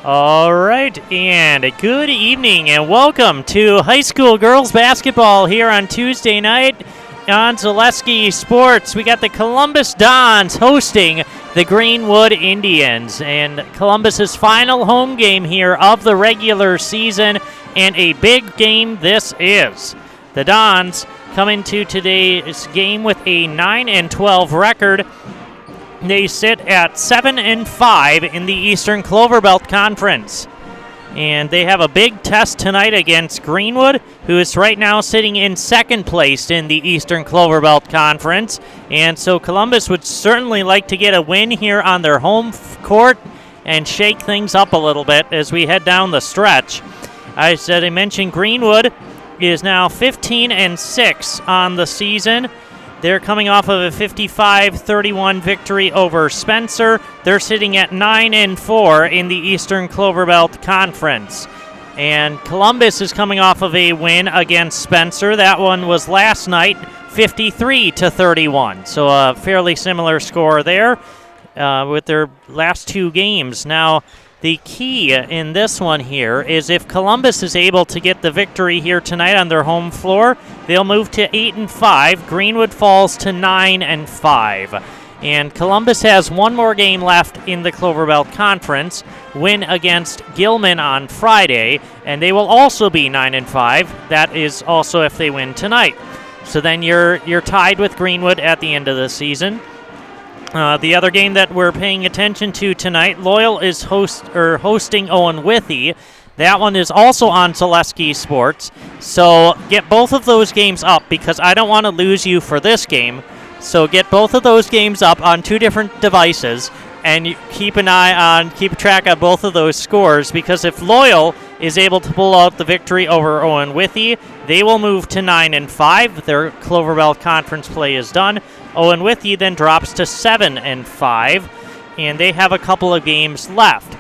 All right, and good evening, and welcome to high school girls basketball here on Tuesday night on Zaleski Sports. We got the Columbus Dons hosting the Greenwood Indians, and Columbus's final home game here of the regular season, and a big game this is. The Dons come into today's game with a 9-12 record. They sit at 7-5 in the Eastern Clover Belt Conference. And they have a big test tonight against Greenwood, who is right now sitting in second place in the Eastern Clover Belt Conference. And so Columbus would certainly like to get a win here on their home court and shake things up a little bit as we head down the stretch. As I mentioned, Greenwood is now 15-6 on the season. They're coming off of a 55-31 victory over Spencer. They're sitting at 9-4 in the Eastern Clover Belt Conference. And Columbus is coming off of a win against Spencer. That one was last night, 53-31. So a fairly similar score there with their last two games. Now, the key in this one here is if Columbus is able to get the victory here tonight on their home floor, they'll move to 8-5. Greenwood falls to 9-5. And Columbus has one more game left in the Clover Belt Conference, win against Gilman on Friday, and they will also be 9-5. That is also if they win tonight. So then you're tied with Greenwood at the end of the season. The other game that we're paying attention to tonight, Loyal is hosting Owen Withy. That one is also on Zaleski Sports. So get both of those games up because I don't want to lose you for this game. So get both of those games up on two different devices and keep track of both of those scores, because if Loyal is able to pull out the victory over Owen Withy, they will move to 9-5. Their Clover Belt Conference play is done. Owen Withy then drops to 7-5, and they have a couple of games left.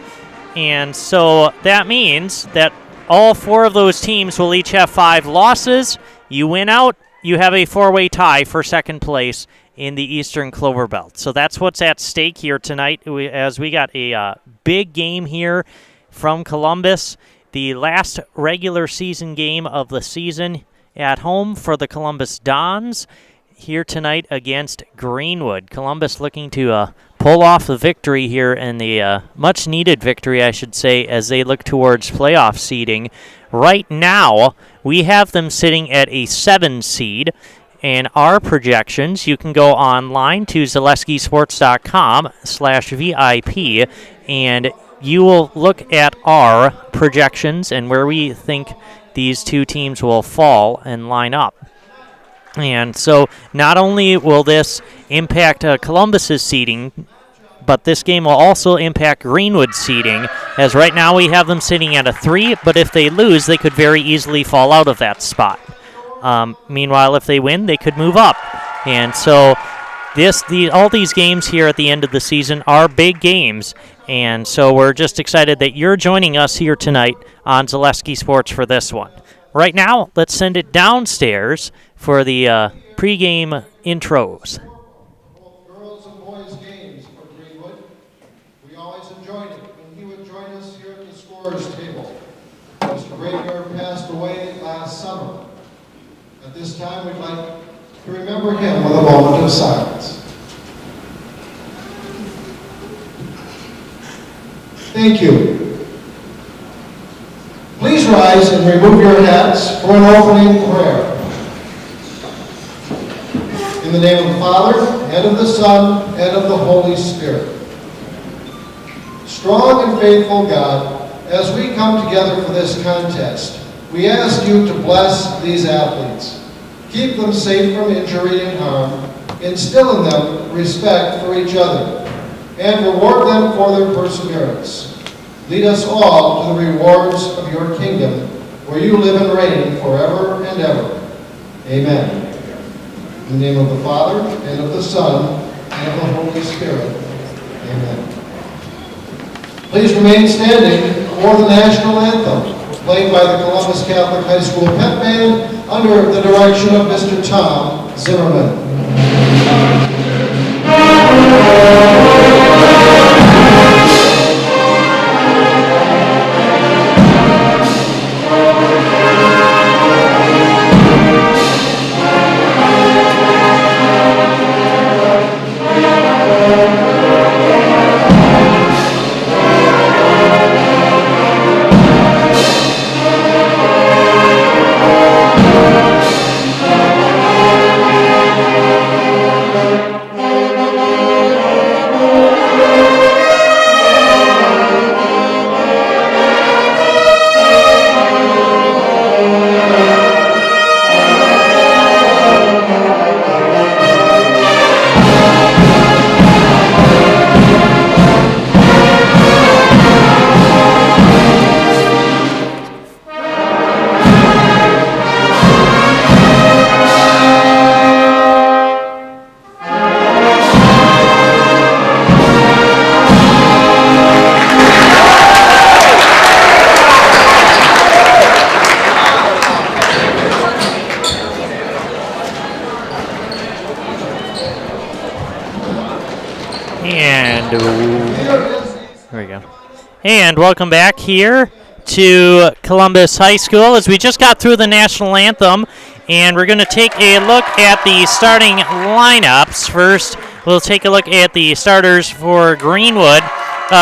And so that means that all four of those teams will each have 5 losses. You win out, you have a 4-way tie for second place in the Eastern Clover Belt. So that's what's at stake here tonight, as we got a big game here from Columbus. The last regular season game of the season at home for the Columbus Dons here tonight against Greenwood. Columbus looking to pull off the victory here, and the much-needed victory, I should say, as they look towards playoff seeding. Right now, we have them sitting at a 7 seed, and our projections, you can go online to zaleskisports.com/VIP, and you will look at our projections and where we think these two teams will fall and line up. And so not only will this impact Columbus's seeding, but this game will also impact Greenwood's seeding, as right now we have them sitting at a 3, but if they lose, they could very easily fall out of that spot. Meanwhile, if they win, they could move up. And so all these games here at the end of the season are big games, and so we're just excited that you're joining us here tonight on Zaleski Sports for this one. Right now, let's send it downstairs for the pregame intros. Both girls and boys games for Greenwood. We always enjoyed it when he would join us here at the scorer's table. Mr. Brager passed away last summer. At this time, we'd like to remember him with a moment of silence. Thank you. Please rise and remove your hats for an opening prayer. In the name of the Father, and of the Son, and of the Holy Spirit. Strong and faithful God, as we come together for this contest, we ask you to bless these athletes. Keep them safe from injury and harm, instill in them respect for each other, and reward them for their perseverance. Lead us all to the rewards of your kingdom, where you live and reign forever and ever. Amen. In the name of the Father, and of the Son, and of the Holy Spirit. Amen. Please remain standing for the national anthem, played by the Columbus Catholic High School Pep Band under the direction of Mr. Tom Zimmerman. And welcome back here to Columbus High School as we just got through the national anthem, and we're going to take a look at the starting lineups. First, we'll take a look at the starters for Greenwood.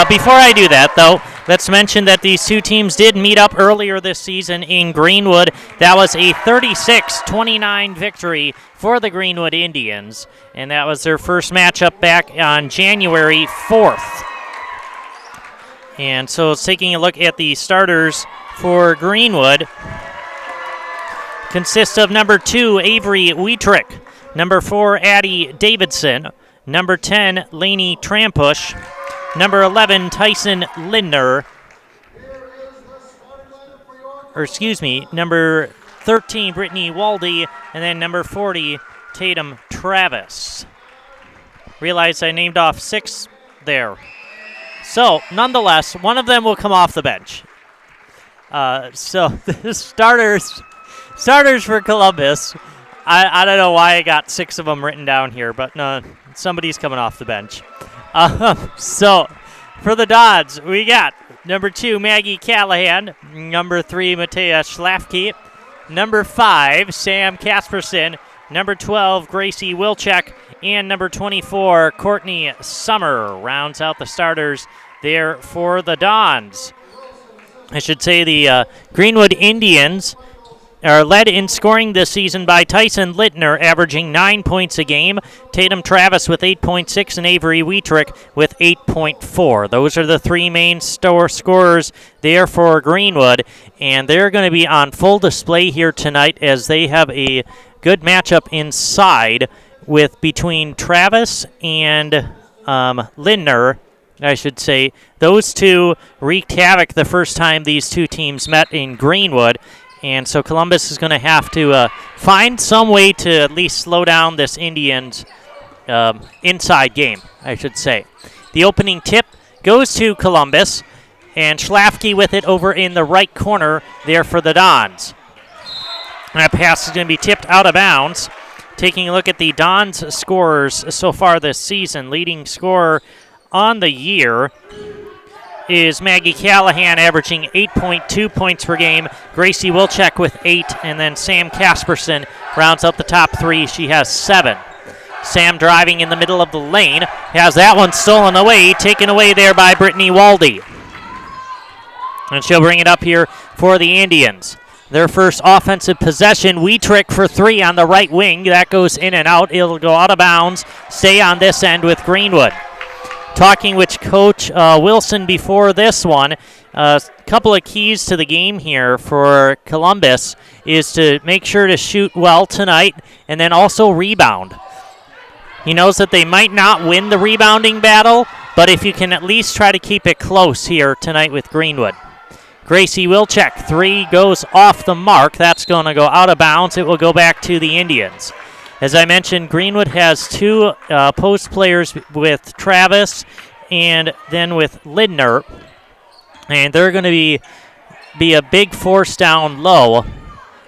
Before I do that, though, let's mention that these two teams did meet up earlier this season in Greenwood. That was a 36-29 victory for the Greenwood Indians, and that was their first matchup back on January 4th. And so taking a look at the starters for Greenwood, consists of number 2, Avery Wietrick, number 4, Addie Davidson, number 10, Lainey Trampush, number 11, Tyson Lindner, number 13, Brittany Waldy, and then number 40, Tatum Travis. Realize I named off 6 there. So, nonetheless, one of them will come off the bench. So, the starters for Columbus, I don't know why I got 6 of them written down here, but no, somebody's coming off the bench. So, for the Dons, we got number 2, Maggie Callahan, number 3, Matea Schlafke, number 5, Sam Kasperson, number 12, Gracie Wilczek, and number 24, Courtney Summer rounds out the starters there for the Dons. I should say the Greenwood Indians are led in scoring this season by Tyson Littner, averaging 9 points a game, Tatum Travis with 8.6, and Avery Wietrick with 8.4. Those are the 3 main scorers there for Greenwood, and they're going to be on full display here tonight as they have a good matchup inside with between Travis and Lindner, I should say. Those two wreaked havoc the first time these two teams met in Greenwood, and so Columbus is going to have to find some way to at least slow down this Indians inside game, I should say. The opening tip goes to Columbus, and Schlafke with it over in the right corner there for the Dons. And that pass is going to be tipped out of bounds. Taking a look at the Dons scorers so far this season, leading scorer on the year is Maggie Callahan, averaging 8.2 points per game, Gracie Wilczek with 8, and then Sam Kasperson rounds out the top 3. She has 7. Sam driving in the middle of the lane, has that one stolen away, taken away there by Brittany Waldy. And she'll bring it up here for the Indians. Their first offensive possession, Wietrick for 3 on the right wing. That goes in and out. It'll go out of bounds. Stay on this end with Greenwood. Talking with Coach Wilson before this one, a couple of keys to the game here for Columbus is to make sure to shoot well tonight and then also rebound. He knows that they might not win the rebounding battle, but if you can at least try to keep it close here tonight with Greenwood. Gracie Wilczek, 3 goes off the mark. That's going to go out of bounds. It will go back to the Indians. As I mentioned, Greenwood has 2 post players with Travis and then with Lindner. And they're going to be a big force down low.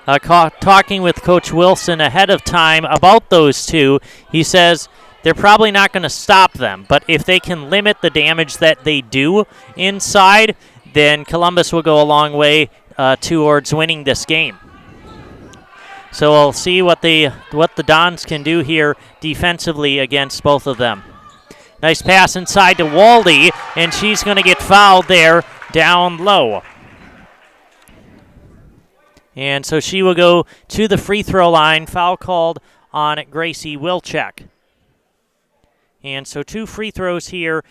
Talking with Coach Wilson ahead of time about those 2, he says they're probably not going to stop them. But if they can limit the damage that they do inside, then Columbus will go a long way towards winning this game. So we'll see what the Dons can do here defensively against both of them. Nice pass inside to Waldy, and she's going to get fouled there down low. And so she will go to the free throw line, foul called on Gracie Wilczek. And so 2 free throws here.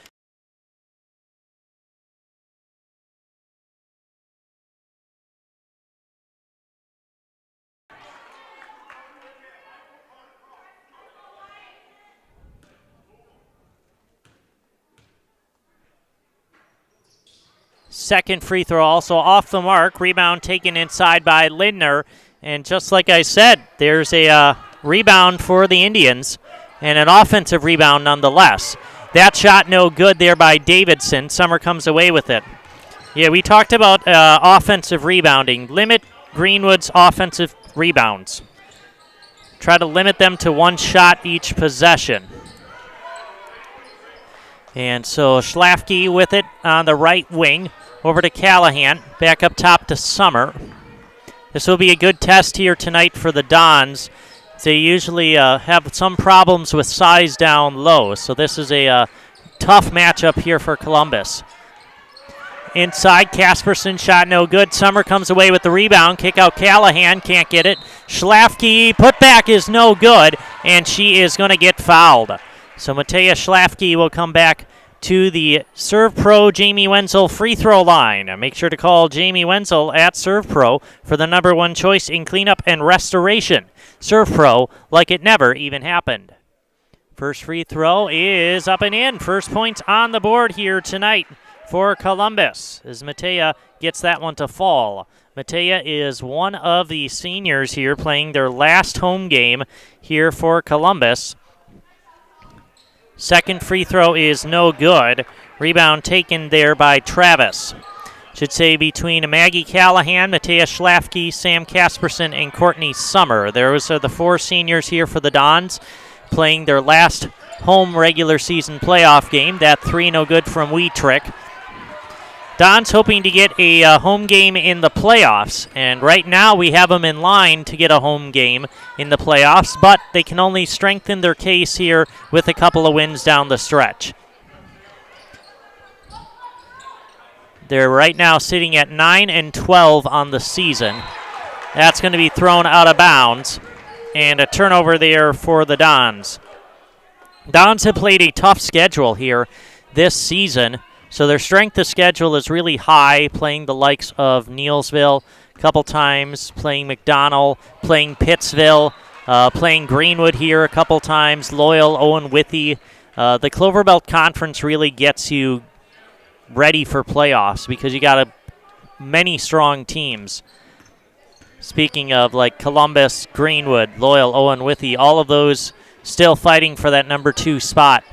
Second free throw also off the mark. Rebound taken inside by Lindner. And just like I said, there's a rebound for the Indians and an offensive rebound nonetheless. That shot no good there by Davidson. Summer comes away with it. Yeah, we talked about offensive rebounding. Limit Greenwood's offensive rebounds. Try to limit them to 1 shot each possession. And so Schlafke with it on the right wing. Over to Callahan. Back up top to Summer. This will be a good test here tonight for the Dons. They usually have some problems with size down low. So this is a tough matchup here for Columbus. Inside, Casperson shot no good. Summer comes away with the rebound. Kick out Callahan, can't get it. Schlafke, putback is no good, and she is going to get fouled. So Matea Schlafke will come back to the Serve Pro Jamie Wenzel free throw line. Make sure to call Jamie Wenzel at Serve Pro for the #1 choice in cleanup and restoration. Serve Pro like it never even happened. First free throw is up and in. First points on the board here tonight for Columbus as Matea gets that one to fall. Matea is one of the seniors here playing their last home game here for Columbus. Second free throw is no good. Rebound taken there by Travis. Should say between Maggie Callahan, Matea Schlafke, Sam Casperson, and Courtney Summer. Those are the 4 seniors here for the Dons playing their last home regular season playoff game. That 3 no good from Wietrich. Don's hoping to get a home game in the playoffs, and right now we have them in line to get a home game in the playoffs, but they can only strengthen their case here with a couple of wins down the stretch. They're right now sitting at 9-12 on the season. That's going to be thrown out of bounds, and a turnover there for the Dons. Dons have played a tough schedule here this season. So their strength of schedule is really high, playing the likes of Neelsville a couple times, playing McDonell, playing Pittsville, playing Greenwood here a couple times, Loyal, Owen Withy. The Clover Belt Conference really gets you ready for playoffs because you got many strong teams. Speaking of like Columbus, Greenwood, Loyal, Owen Withy, all of those still fighting for that #2 spot.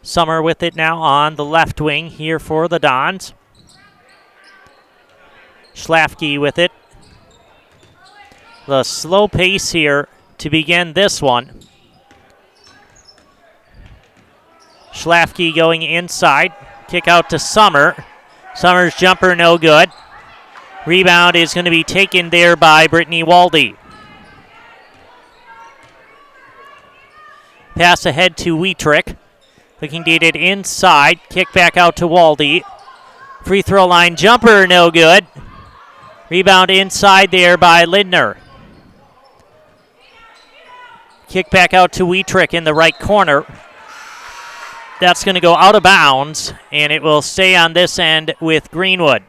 Summer with it now on the left wing here for the Dons. Schlafke with it. The slow pace here to begin this one. Schlafke going inside. Kick out to Summer. Summer's jumper no good. Rebound is going to be taken there by Brittany Waldy. Pass ahead to Wietrich. Looking to get it inside. Kick back out to Waldy. Free throw line jumper, no good. Rebound inside there by Lindner. Kick back out to Wietrich in the right corner. That's going to go out of bounds, and it will stay on this end with Greenwood.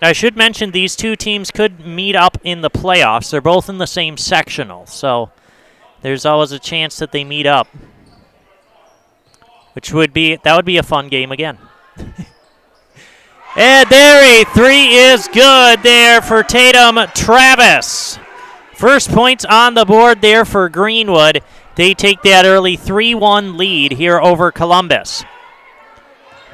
I should mention these two teams could meet up in the playoffs. They're both in the same sectional, so there's always a chance that they meet up. That would be a fun game again. And there, a 3 is good there for Tatum Travis. First points on the board there for Greenwood. They take that early 3-1 lead here over Columbus.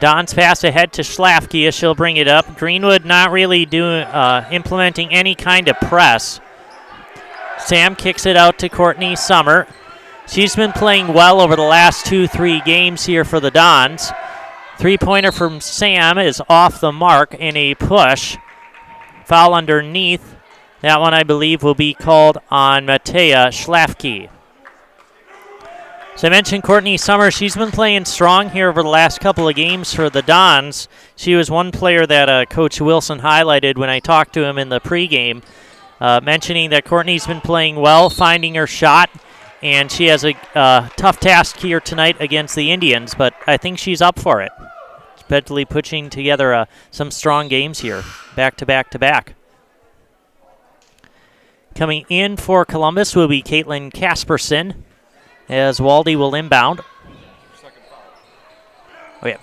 Don's pass ahead to Schlafke as she'll bring it up. Greenwood not really implementing any kind of press. Sam kicks it out to Courtney Summer. She's been playing well over the last 2-3 games here for the Dons. Three-pointer from Sam is off the mark in a push. Foul underneath. That one, I believe, will be called on Matea Schlafke. So I mentioned Courtney Summer. She's been playing strong here over the last couple of games for the Dons. She was one player that Coach Wilson highlighted when I talked to him in the pregame, mentioning that Courtney's been playing well, finding her shot. And she has a tough task here tonight against the Indians, but I think she's up for it. Especially putting together some strong games here, back to back to back. Coming in for Columbus will be Caitlin Casperson, as Waldy will inbound. Oh, yeah.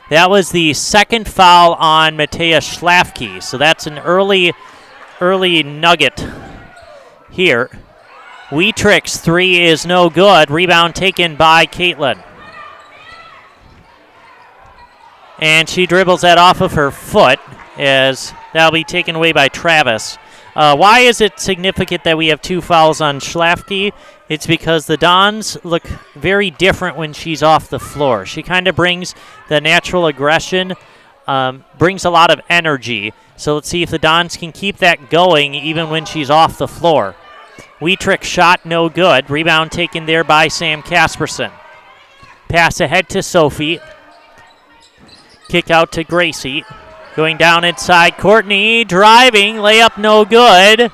That was the second foul on Matea Schlafke, so that's an early nugget here. Wietrich's 3 is no good. Rebound taken by Caitlin. And she dribbles that off of her foot as that'll be taken away by Travis. Why is it significant that we have 2 fouls on Schlafke? It's because the Dons look very different when she's off the floor. She kind of brings the natural aggression, brings a lot of energy. So let's see if the Dons can keep that going even when she's off the floor. Wietrich shot no good. Rebound taken there by Sam Casperson. Pass ahead to Sophie. Kick out to Gracie. Going down inside, Courtney driving, layup no good.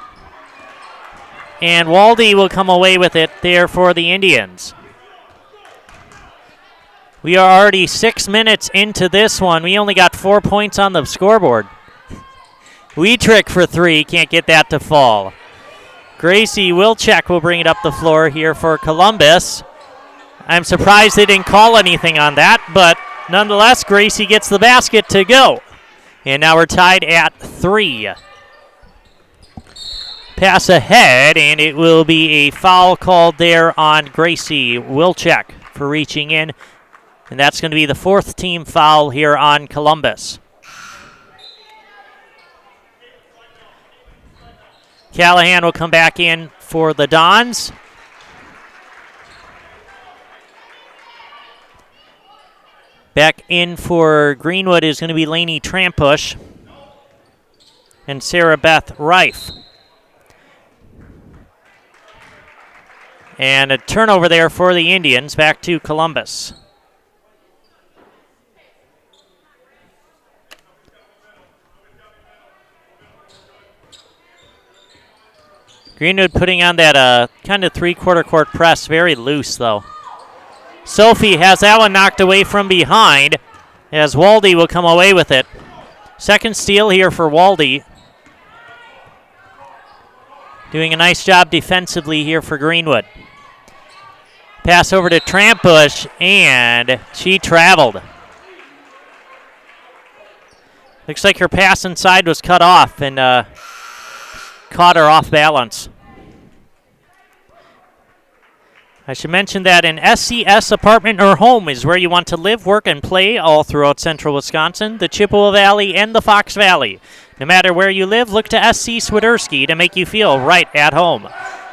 And Waldy will come away with it there for the Indians. We are already 6 minutes into this one. We only got 4 points on the scoreboard. Wietrich for 3, can't get that to fall. Gracie Wilczek will bring it up the floor here for Columbus. I'm surprised they didn't call anything on that, but nonetheless, Gracie gets the basket to go. And now we're tied at 3. Pass ahead, and it will be a foul called there on Gracie Wilczek for reaching in. And that's going to be the 4th team foul here on Columbus. Callahan will come back in for the Dons. Back in for Greenwood is going to be Lainey Trampush and Sarah Beth Reif. And a turnover there for the Indians, back to Columbus. Greenwood putting on that kind of 3/4 court press, very loose though. Sophie has that one knocked away from behind as Waldy will come away with it. Second steal here for Waldy. Doing a nice job defensively here for Greenwood. Pass over to Trampush, and she traveled. Looks like her pass inside was cut off and caught her off balance. I should mention that an SCS apartment or home is where you want to live, work, and play all throughout central Wisconsin, the Chippewa Valley, and the Fox Valley. No matter where you live, look to SC Swiderski to make you feel right at home.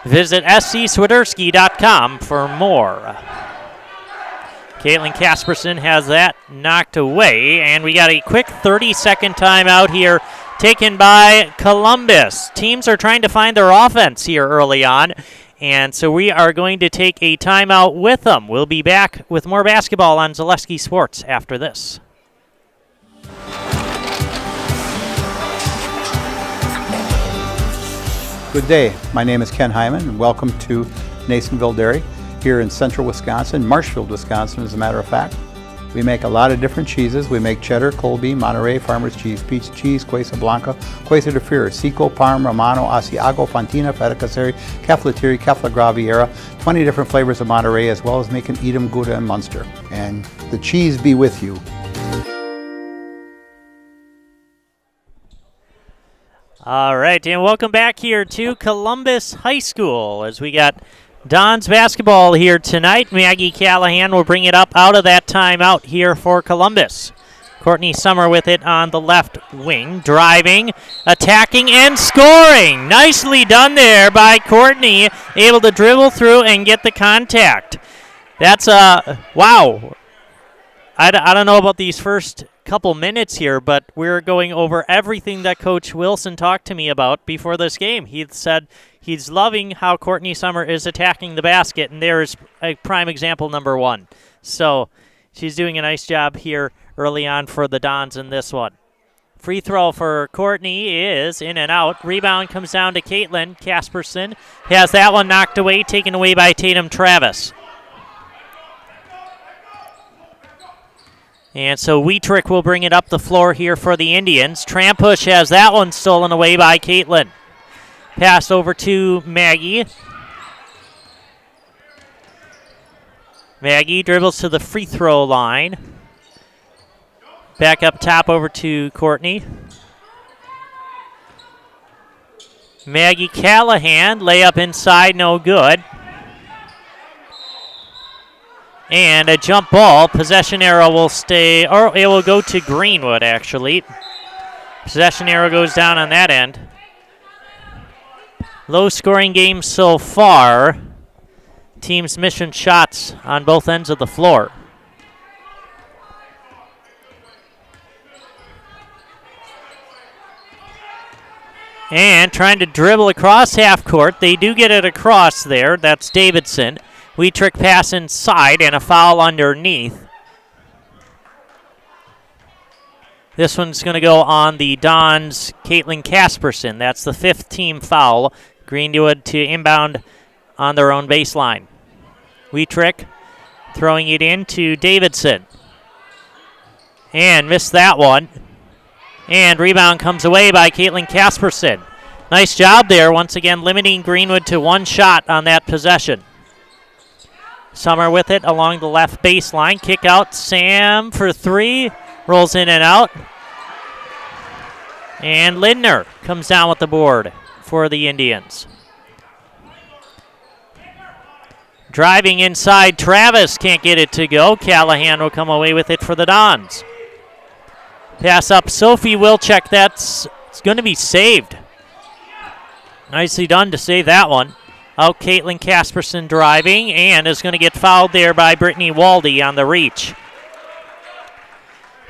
Visit scswiderski.com for more. Caitlin Casperson has that knocked away, and we got a quick 30-second timeout here taken by Columbus. Teams are trying to find their offense here early on, and so we are going to take a timeout with them. We'll be back with more basketball on Zaleski Sports after this. Good day. My name is Ken Hyman, and welcome to Nasonville Dairy here in central Wisconsin, Marshfield, Wisconsin, as a matter of fact. We make a lot of different cheeses. We make cheddar, Colby, Monterey, Farmer's Cheese, Peach Cheese, Quesa Blanca, Quesa de Fear, Seco, Parm, Romano, Asiago, Fontina, Feta Caseri, Caflateri, Cafla Graviera, 20 different flavors of Monterey, as well as making Edam, Gouda, and Munster. And the cheese be with you. All right, and welcome back here to Columbus High School as we got Dons basketball here tonight. Maggie Callahan will bring it up out of that timeout here for Columbus. Courtney Summer with it on the left wing, driving, attacking, and scoring. Nicely done there by Courtney, able to dribble through and get the contact. That's wow. I don't know about these first couple minutes here, but we're going over everything that Coach Wilson talked to me about before this game. He said he's loving how Courtney Summer is attacking the basket, and there's a prime example number 1. So she's doing a nice job here early on for the Dons in this one. Free throw for Courtney is in and out. Rebound comes down to Caitlin Casperson. Has that one knocked away, taken away by Tatum Travis. And so Wietrich will bring it up the floor here for the Indians. Trampush has that one stolen away by Caitlin. Pass over to Maggie. Maggie dribbles to the free throw line. Back up top over to Courtney. Maggie Callahan, layup inside, no good. And a jump ball. Possession arrow will stay, or it will go to Greenwood, actually. Possession arrow goes down on that end. Low-scoring game so far. Teams missing shots on both ends of the floor. And trying to dribble across half court. They do get it across there. That's Davidson. Wietrich pass inside and a foul underneath. This one's going to go on the Dons' Caitlin Casperson. That's the 5th team foul. Greenwood to inbound on their own baseline. Wietrich throwing it in to Davidson. And missed that one. And rebound comes away by Caitlin Casperson. Nice job there, once again limiting Greenwood to 1 shot on that possession. Summer with it along the left baseline. Kick out, Sam for 3. Rolls in and out. And Lindner comes down with the board for the Indians. Driving inside, Travis can't get it to go. Callahan will come away with it for the Dons. Pass up, Sophie Wilczek. It's going to be saved. Nicely done to save that one. Out Caitlin Casperson driving and is going to get fouled there by Brittany Waldy on the reach.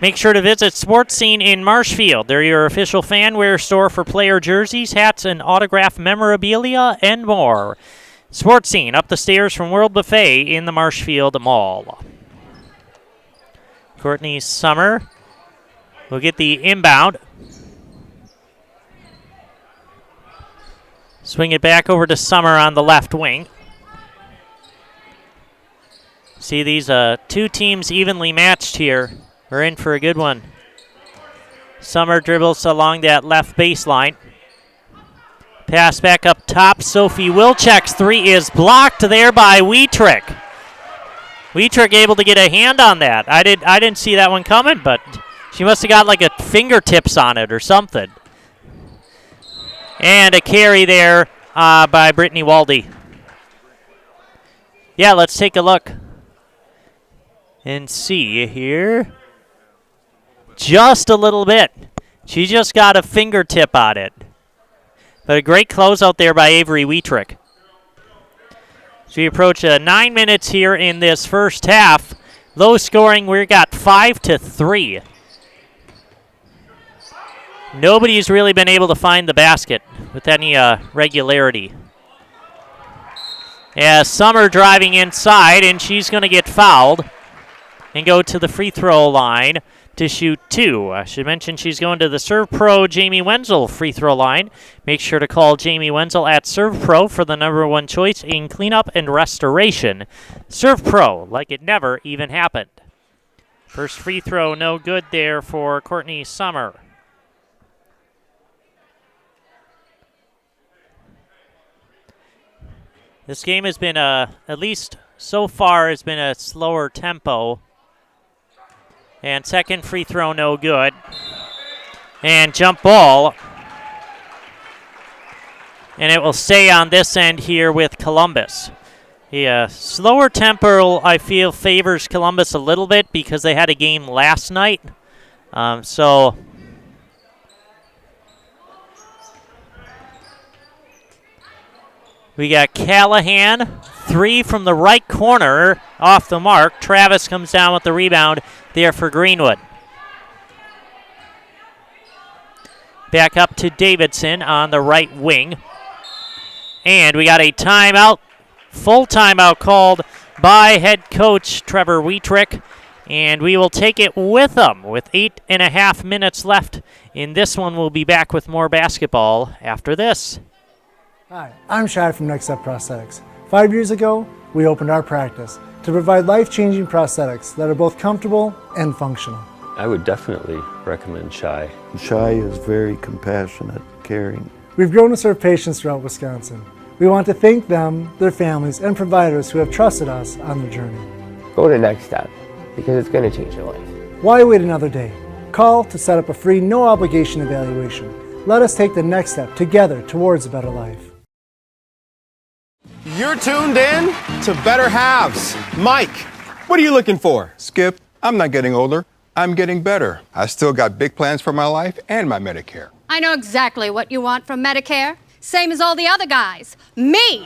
Make sure to visit Sports Scene in Marshfield. They're your official fan wear store for player jerseys, hats, and autographed memorabilia, and more. Sports Scene, up the stairs from World Buffet in the Marshfield Mall. Courtney Summer will get the inbound. Swing it back over to Summer on the left wing. See these 2 teams evenly matched here. We're in for a good one. Summer dribbles along that left baseline. Pass back up top. Sophie Wilczek's 3 is blocked there by Wietrich. Wietrich able to get a hand on that. I didn't see that one coming, but she must have got like a fingertips on it or something. And a carry there by Brittany Waldy. Yeah, let's take a look and see here. Just a little bit. She just got a fingertip on it. But a great closeout there by Avery Wietrich. So we approach 9 minutes here in this first half. Low scoring, we got 5-3. Nobody's really been able to find the basket with any regularity. As Summer driving inside, and she's going to get fouled and go to the free throw line to shoot 2. I should mention she's going to the Serve Pro Jamie Wenzel free throw line. Make sure to call Jamie Wenzel at Serve Pro for the #1 choice in cleanup and restoration. Serve Pro, like it never even happened. First free throw, no good there for Courtney Summer. This game has been, at least so far, has been a slower tempo. And second free throw, no good. And jump ball. And it will stay on this end here with Columbus. Yeah, slower tempo, I feel, favors Columbus a little bit because they had a game last night. So we got Callahan, 3 from the right corner, off the mark. Travis comes down with the rebound there for Greenwood. Back up to Davidson on the right wing. And we got a timeout, full timeout called by head coach Trevor Wietrich. And we will take it with them with 8.5 minutes left in this one. We'll be back with more basketball after this. Hi, I'm Shad from Next Step Prosthetics. 5 years ago, we opened our practice to provide life-changing prosthetics that are both comfortable and functional. I would definitely recommend Shai. Shai is very compassionate, caring. We've grown to serve patients throughout Wisconsin. We want to thank them, their families, and providers who have trusted us on their journey. Go to Next Step, because it's going to change your life. Why wait another day? Call to set up a free, no-obligation evaluation. Let us take the next step together towards a better life. You're tuned in to Better Halves. Mike, what are you looking for? Skip, I'm not getting older. I'm getting better. I still got big plans for my life and my Medicare. I know exactly what you want from Medicare. Same as all the other guys. Me!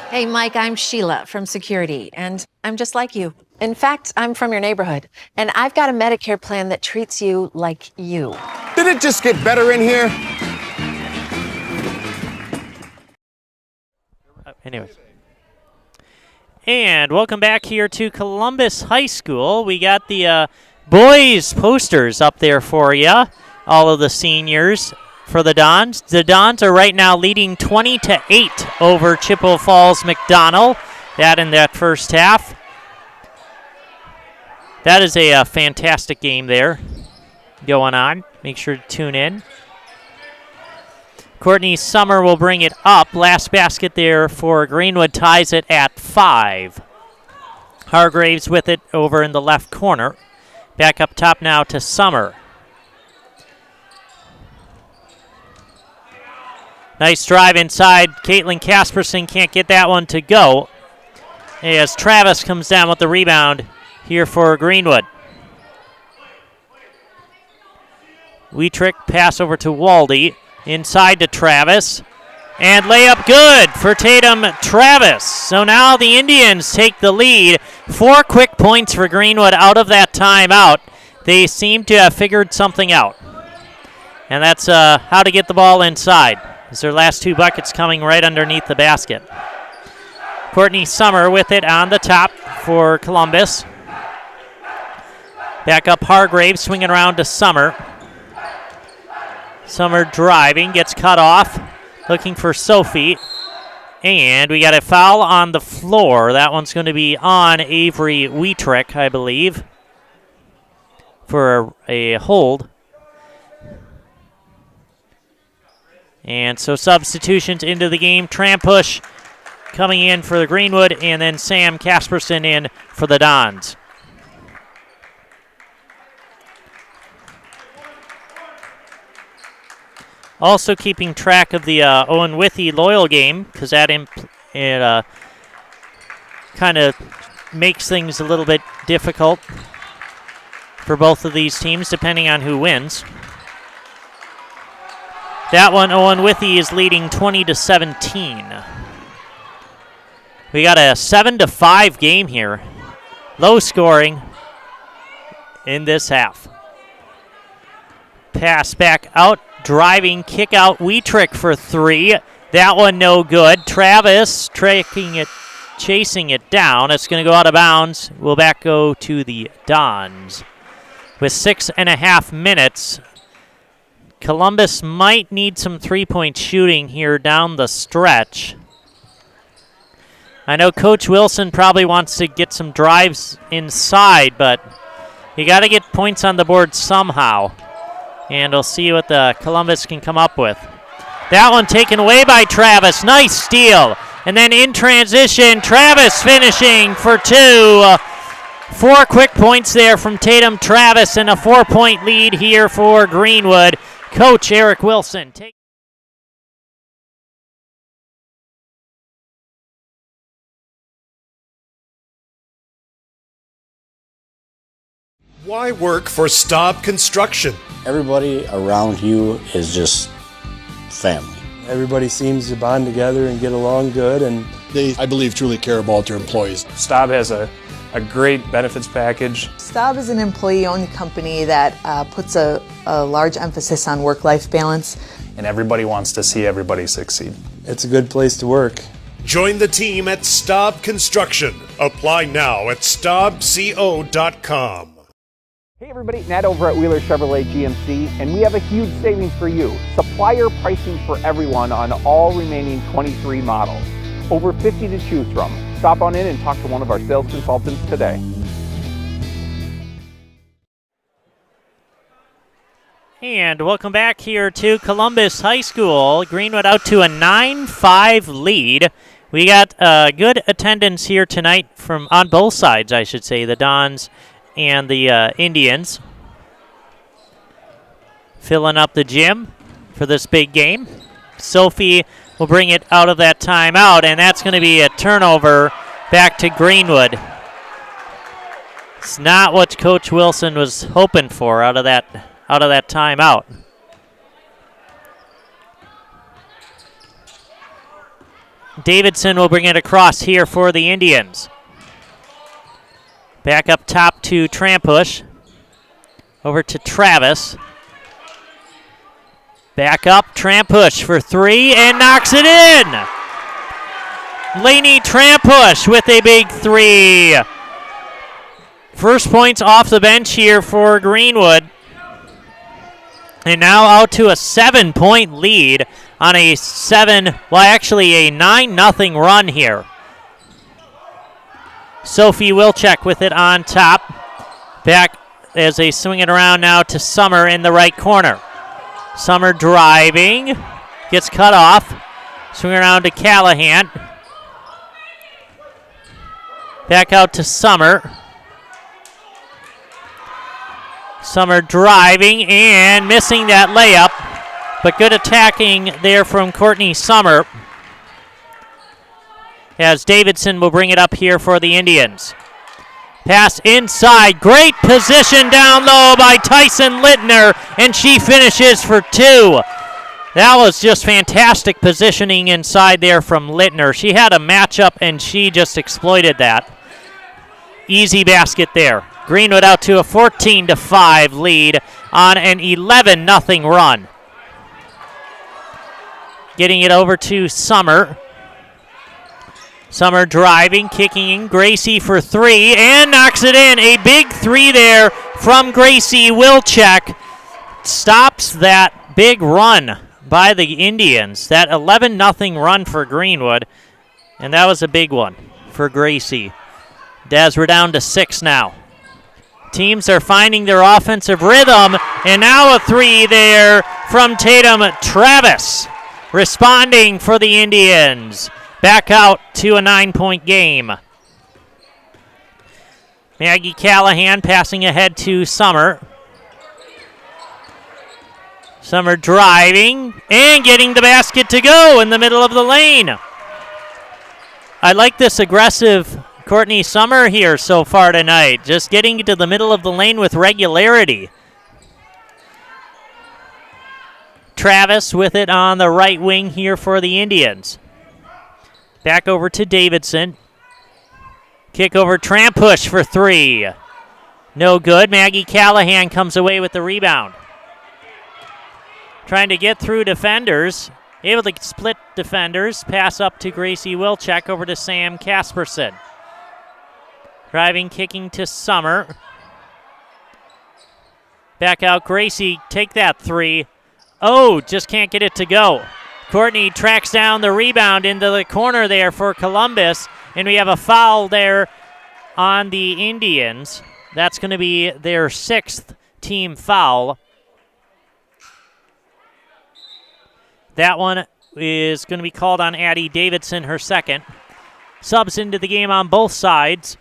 Hey, Mike, I'm Sheila from security, and I'm just like you. In fact, I'm from your neighborhood, and I've got a Medicare plan that treats you like you. Did it just get better in here? Anyways. And welcome back here to Columbus High School. We got the boys posters up there for you, all of the seniors for the Dons. The Dons are right now leading 20-8 over Chippewa Falls McDonald. That in that first half. That is a fantastic game there going on. Make sure to tune in. Courtney Summer will bring it up. Last basket there for Greenwood ties it at 5. Hargraves with it over in the left corner. Back up top now to Summer. Nice drive inside. Caitlin Casperson can't get that one to go, as Travis comes down with the rebound here for Greenwood. Wietrich pass over to Waldy. Inside to Travis. And layup good for Tatum Travis. So now the Indians take the lead. 4 quick points for Greenwood out of that timeout. They seem to have figured something out. And that's how to get the ball inside. As their last 2 buckets coming right underneath the basket. Courtney Summer with it on the top for Columbus. Back up Hargrave, swinging around to Summer. Summer driving, gets cut off, looking for Sophie. And we got a foul on the floor. That one's going to be on Avery Wietrich, I believe, for a hold. And so substitutions into the game. Trampush coming in for the Greenwood, and then Sam Casperson in for the Dons. Also keeping track of the Owen Withy Loyal game, because that kind of makes things a little bit difficult for both of these teams, depending on who wins. That one, Owen Withy is leading 20-17. We got a 7-5 game here. Low scoring in this half. Pass back out. Driving kick out Wietrich for 3. That one no good. Travis chasing it down. It's going to go out of bounds. Will back go to the Dons. With 6.5 minutes, Columbus might need some three-point shooting here down the stretch. I know Coach Wilson probably wants to get some drives inside, but you got to get points on the board somehow. And we'll see what the Columbus can come up with. That one taken away by Travis. Nice steal. And then in transition, Travis finishing for 2. 4 quick points there from Tatum Travis, and a 4-point lead here for Greenwood. Coach Eric Wilson. Why work for Staub Construction? Everybody around you is just family. Everybody seems to bond together and get along good, and They, I believe, truly care about their employees. Staub has a great benefits package. Staub is an employee-owned company that puts a large emphasis on work-life balance. And everybody wants to see everybody succeed. It's a good place to work. Join the team at Staub Construction. Apply now at staubco.com. Hey everybody, Nat over at Wheeler Chevrolet GMC, and we have a huge savings for you. Supplier pricing for everyone on all remaining 23 models. Over 50 to choose from. Stop on in and talk to one of our sales consultants today. And welcome back here to Columbus High School. Greenwood out to a 9-5 lead. We got good attendance here tonight from on both sides, I should say, the Dons and the Indians. Filling up the gym for this big game. Sophie will bring it out of that timeout, and that's going to be a turnover back to Greenwood. It's not what Coach Wilson was hoping for out of that timeout. Davidson will bring it across here for the Indians. Back up top to Trampush. Over to Travis. Back up, Trampush for three and knocks it in. Laney Trampush with a big three. First points off the bench here for Greenwood. And now out to a 7-point lead on a 9-0 run here. Sophie Wilczek with it on top. Back as they swing it around now to Summer in the right corner. Summer driving, gets cut off. Swing around to Callahan. Back out to Summer. Summer driving and missing that layup, but good attacking there from Courtney Summer. As Davidson will bring it up here for the Indians. Pass inside, great position down low by Tyson Littner, and she finishes for two. That was just fantastic positioning inside there from Littner. She had a matchup and she just exploited that. Easy basket there. Greenwood out to a 14-5 lead on an 11-0 run. Getting it over to Summer. Summer driving, kicking in. Gracie for three and knocks it in. A big three there from Gracie Wilczek. Stops that big run by the Indians. That 11-0 run for Greenwood. And that was a big one for Gracie. As we're down to 6 now. Teams are finding their offensive rhythm. And now a three there from Tatum Travis. Responding for the Indians. Back out to a 9-point game. Maggie Callahan passing ahead to Summer. Summer driving and getting the basket to go in the middle of the lane. I like this aggressive Courtney Summer here so far tonight. Just getting to the middle of the lane with regularity. Travis with it on the right wing here for the Indians. Back over to Davidson. Kick over Trampush for three. No good. Maggie Callahan comes away with the rebound. Trying to get through defenders. Able to split defenders. Pass up to Gracie Wilczek over to Sam Casperson. Driving, kicking to Summer. Back out Gracie. Take that three. Oh, just can't get it to go. Courtney tracks down the rebound into the corner there for Columbus, and we have a foul there on the Indians. That's going to be their 6th team foul. That one is going to be called on Addie Davidson, her 2nd. Subs into the game on both sides.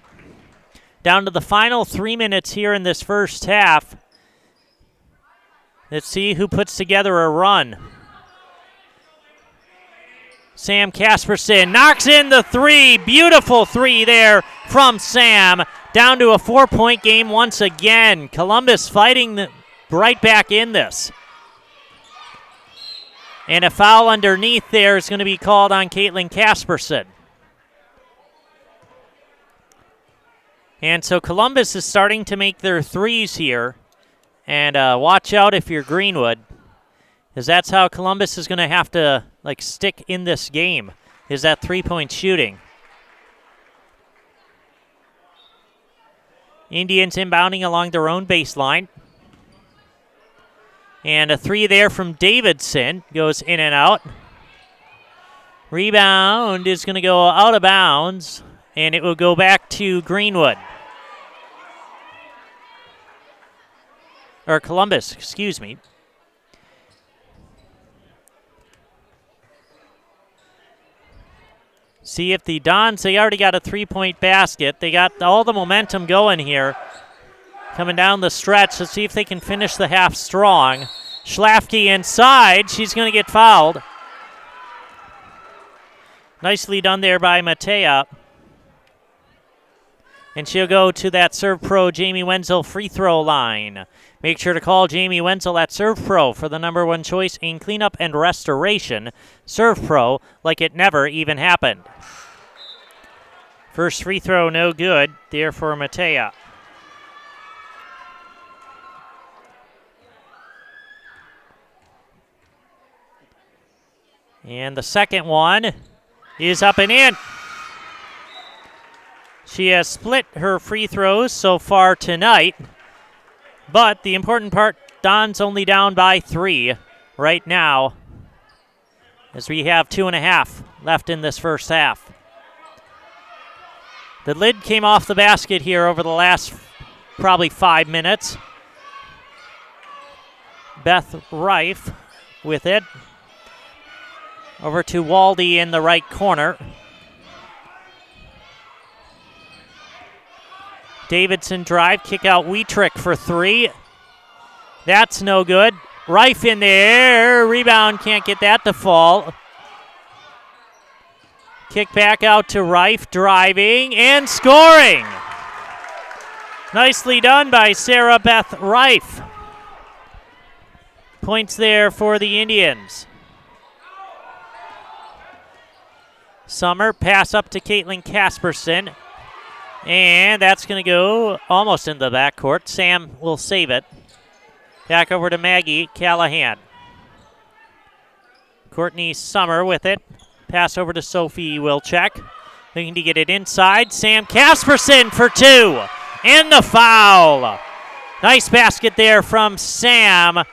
Down to the final 3 minutes here in this first half. Let's see who puts together a run. Sam Casperson knocks in the three. Beautiful three there from Sam. Down to a 4-point game once again. Columbus fighting right back in this. And a foul underneath there is going to be called on Caitlin Casperson. And so Columbus is starting to make their threes here. And watch out if you're Greenwood, because that's how Columbus is going to have to stick in this game, is that 3-point shooting. Indians inbounding along their own baseline. And a three there from Davidson goes in and out. Rebound is going to go out of bounds, and it will go back to Greenwood. Or Columbus, excuse me. See if the Dons, they already got a 3-point basket. They got all the momentum going here. Coming down the stretch. Let's see if they can finish the half strong. Schlafke inside. She's going to get fouled. Nicely done there by Matea. And she'll go to that Serve Pro Jamie Wenzel free throw line. Make sure to call Jamie Wenzel at Serve Pro for the #1 choice in cleanup and restoration. Serve Pro, like it never even happened. First free throw, no good there for Matea. And the second one is up and in. She has split her free throws so far tonight, but the important part, Don's only down by 3 right now as we have 2.5 left in this first half. The lid came off the basket here over the last probably 5 minutes. Beth Reif with it. Over to Waldy in the right corner. Davidson drive, kick out Wietrich for 3. That's no good. Reif in there, rebound, can't get that to fall. Kick back out to Reif, driving and scoring. Nicely done by Sarah Beth Reif. Points there for the Indians. Summer, pass up to Caitlin Casperson. And that's going to go almost into the backcourt. Sam will save it. Back over to Maggie Callahan. Courtney Summer with it. Pass over to Sophie Wilczek. Looking to get it inside. Sam Casperson for 2. And the foul. Nice basket there from Sam.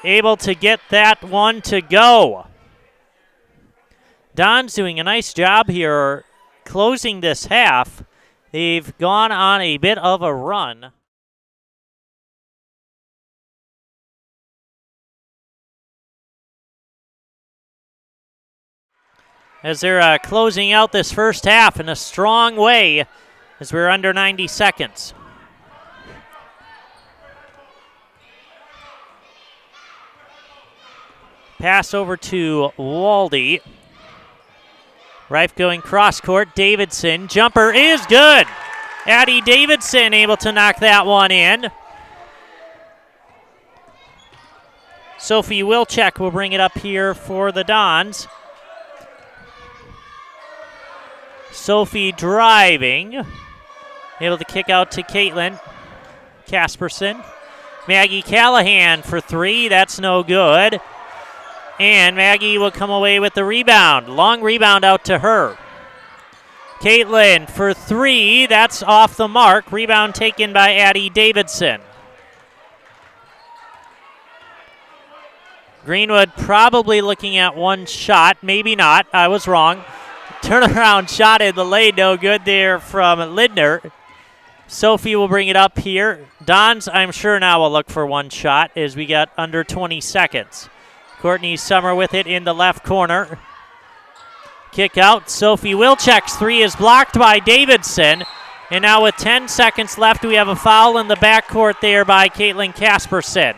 Able to get that one to go. Don's doing a nice job here closing this half. They've gone on a bit of a run. As they're closing out this first half in a strong way as we're under 90 seconds. Pass over to Waldy. Reif going cross court. Davidson. Jumper is good. Addie Davidson able to knock that one in. Sophie Wilczek will bring it up here for the Dons. Sophie driving. Able to kick out to Caitlin Casperson. Maggie Callahan for 3. That's no good. And Maggie will come away with the rebound. Long rebound out to her. Caitlin for 3. That's off the mark. Rebound taken by Addie Davidson. Greenwood probably looking at one shot. Maybe not. I was wrong. Turnaround shot in the lane. No good there from Lindner. Sophie will bring it up here. Dons, I'm sure now will look for one shot as we got under 20 seconds. Courtney Summer with it in the left corner. Kick out. Sophie Wilczek's 3 is blocked by Davidson. And now with 10 seconds left, we have a foul in the backcourt there by Caitlin Casperson.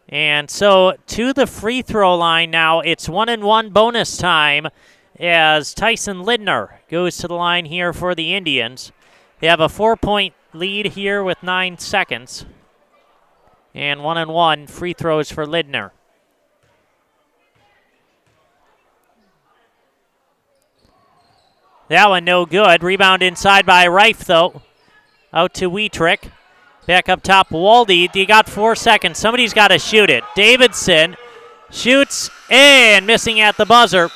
And so to the free throw line now. It's 1-and-1 bonus time as Tyson Lindner goes to the line here for the Indians. They have a 4-point lead here with 9 seconds. And 1-and-1 free throws for Lindner. That one no good. Rebound inside by Reif though. Out to Wietrich. Back up top, Waldy. He got 4 seconds. Somebody's got to shoot it. Davidson shoots and missing at the buzzer.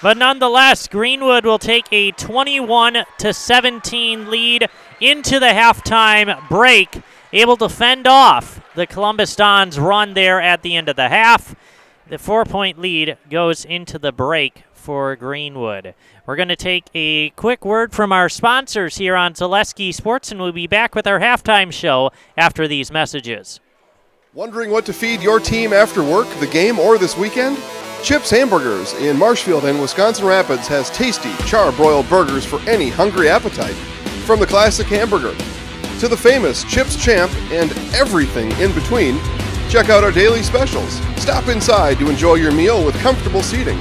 But nonetheless, Greenwood will take a 21-17 lead into the halftime break. Able to fend off the Columbus Dons run there at the end of the half. The 4-point lead goes into the break for Greenwood. We're going to take a quick word from our sponsors here on Zaleski Sports, and we'll be back with our halftime show after these messages. Wondering what to feed your team after work, the game, or this weekend? Chips Hamburgers in Marshfield and Wisconsin Rapids has tasty, char-broiled burgers for any hungry appetite. From the classic hamburger to the famous Chips Champ and everything in between, check out our daily specials. Stop inside to enjoy your meal with comfortable seating.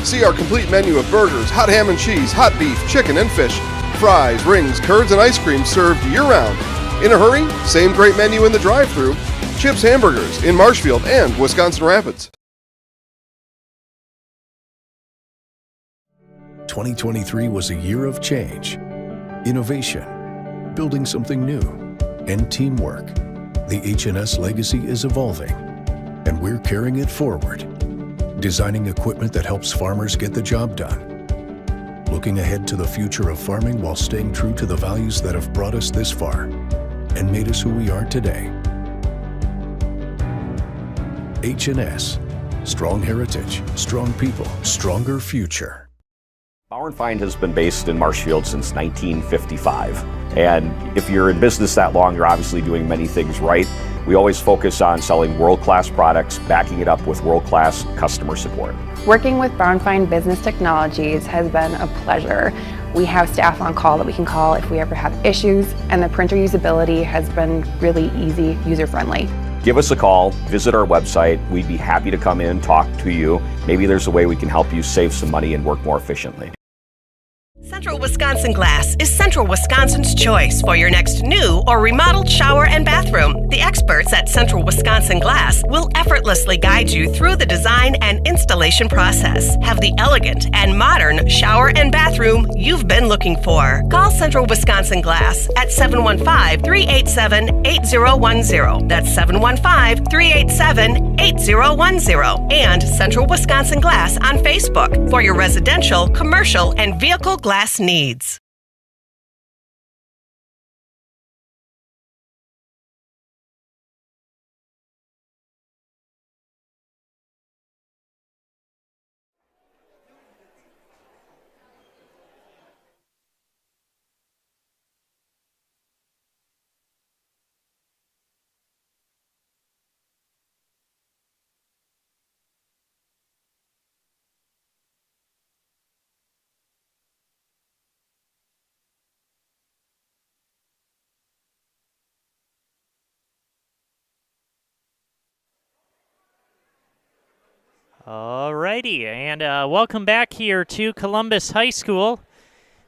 See our complete menu of burgers, hot ham and cheese, hot beef, chicken and fish, fries, rings, curds, and ice cream served year-round. In a hurry? Same great menu in the drive-thru. Chips Hamburgers in Marshfield and Wisconsin Rapids. 2023 was a year of change, innovation, building something new, and teamwork. The H&S legacy is evolving, and we're carrying it forward, designing equipment that helps farmers get the job done, looking ahead to the future of farming while staying true to the values that have brought us this far and made us who we are today. H&S, strong heritage, strong people, stronger future. Bauer & Feind has been based in Marshfield since 1955. And if you're in business that long, you're obviously doing many things right. We always focus on selling world-class products, backing it up with world-class customer support. Working with Bauer & Feind Business Technologies has been a pleasure. We have staff on call that we can call if we ever have issues, and the printer usability has been really easy, user-friendly. Give us a call, visit our website. We'd be happy to come in, talk to you. Maybe there's a way we can help you save some money and work more efficiently. Central Wisconsin Glass is Central Wisconsin's choice for your next new or remodeled shower and bathroom. The experts at Central Wisconsin Glass will effortlessly guide you through the design and installation process. Have the elegant and modern shower and bathroom you've been looking for. Call Central Wisconsin Glass at 715-387-8010. That's 715-387-8010. And Central Wisconsin Glass on Facebook for your residential, commercial, and vehicle glass needs. Alrighty, and welcome back here to Columbus High School.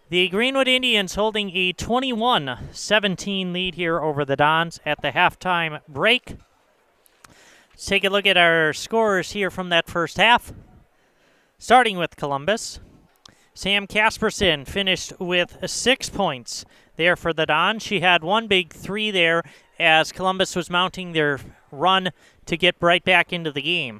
The Greenwood Indians holding a 21-17 lead here over the Dons at the halftime break. Let's take a look at our scores here from that first half. Starting with Columbus, Sam Casperson finished with 6 points there for the Dons. She had one big three there as Columbus was mounting their run to get right back into the game.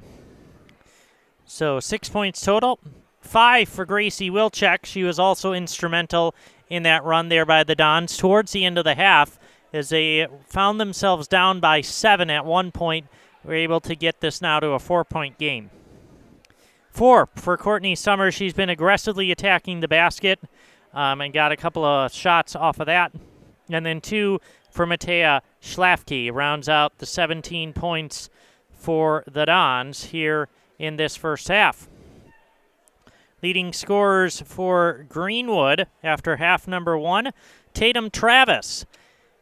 So 6 points total, 5 for Gracie Wilczek. She was also instrumental in that run there by the Dons towards the end of the half as they found themselves down by 7 at one point. We're able to get this now to a 4-point game. 4 for Courtney Summers. She's been aggressively attacking the basket and got a couple of shots off of that. And then 2 for Matea Schlafke rounds out the 17 points for the Dons here in this first half. Leading scorers for Greenwood after half number 1, Tatum Travis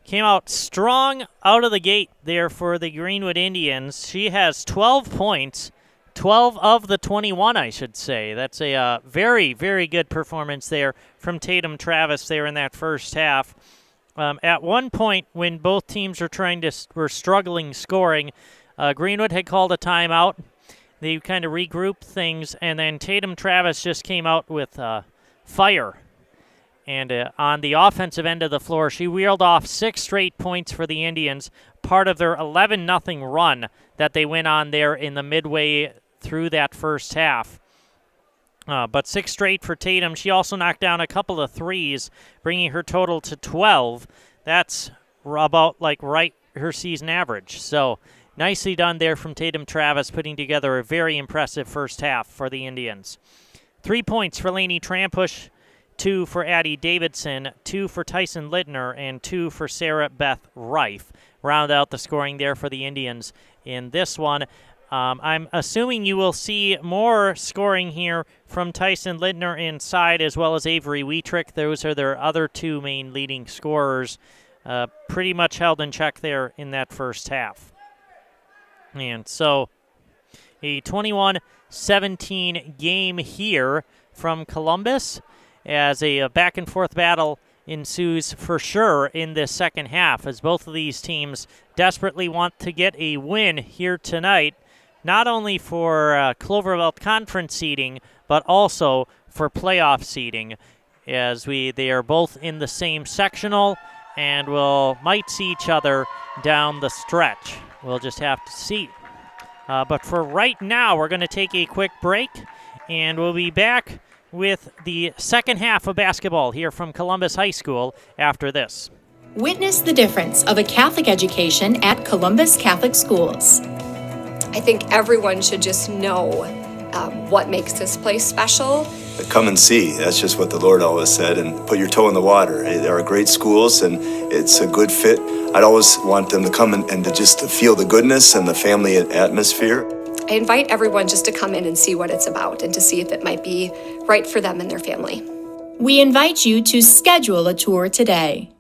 came out strong out of the gate there for the Greenwood Indians. She has 12 points, 12 of the 21, I should say. That's a very, very good performance there from Tatum Travis there in that first half. At one point when both teams were struggling scoring, Greenwood had called a timeout. They kind of regrouped things, and then Tatum Travis just came out with fire. And on the offensive end of the floor, she reeled off 6 straight points for the Indians, part of their 11-0 run that they went on there in the midway through that first half. But 6 straight for Tatum. She also knocked down a couple of threes, bringing her total to 12. That's about right her season average. So nicely done there from Tatum Travis, putting together a very impressive first half for the Indians. 3 points for Lainey Trampush, 2 for Addie Davidson, 2 for Tyson Littner, and 2 for Sarah Beth Reif. Round out the scoring there for the Indians in this one. I'm assuming you will see more scoring here from Tyson Littner inside as well as Avery Wietrich. Those are their other 2 main leading scorers. Pretty much held in check there in that first half. And so a 21-17 17 game here from Columbus, as a back-and-forth battle ensues for sure in this second half, as both of these teams desperately want to get a win here tonight, not only for Clover Belt Conference seeding, but also for playoff seeding, as they are both in the same sectional and might see each other down the stretch. We'll just have to see. But for right now, we're going to take a quick break, and we'll be back with the second half of basketball here from Columbus High School after this. Witness the difference of a Catholic education at Columbus Catholic Schools. I think everyone should just know what makes this place special. Come and see. That's just what the Lord always said, and put your toe in the water. They are great schools, and it's a good fit. I'd always want them to come and to feel the goodness and the family atmosphere. I invite everyone just to come in and see what it's about and to see if it might be right for them and their family. We invite you to schedule a tour today.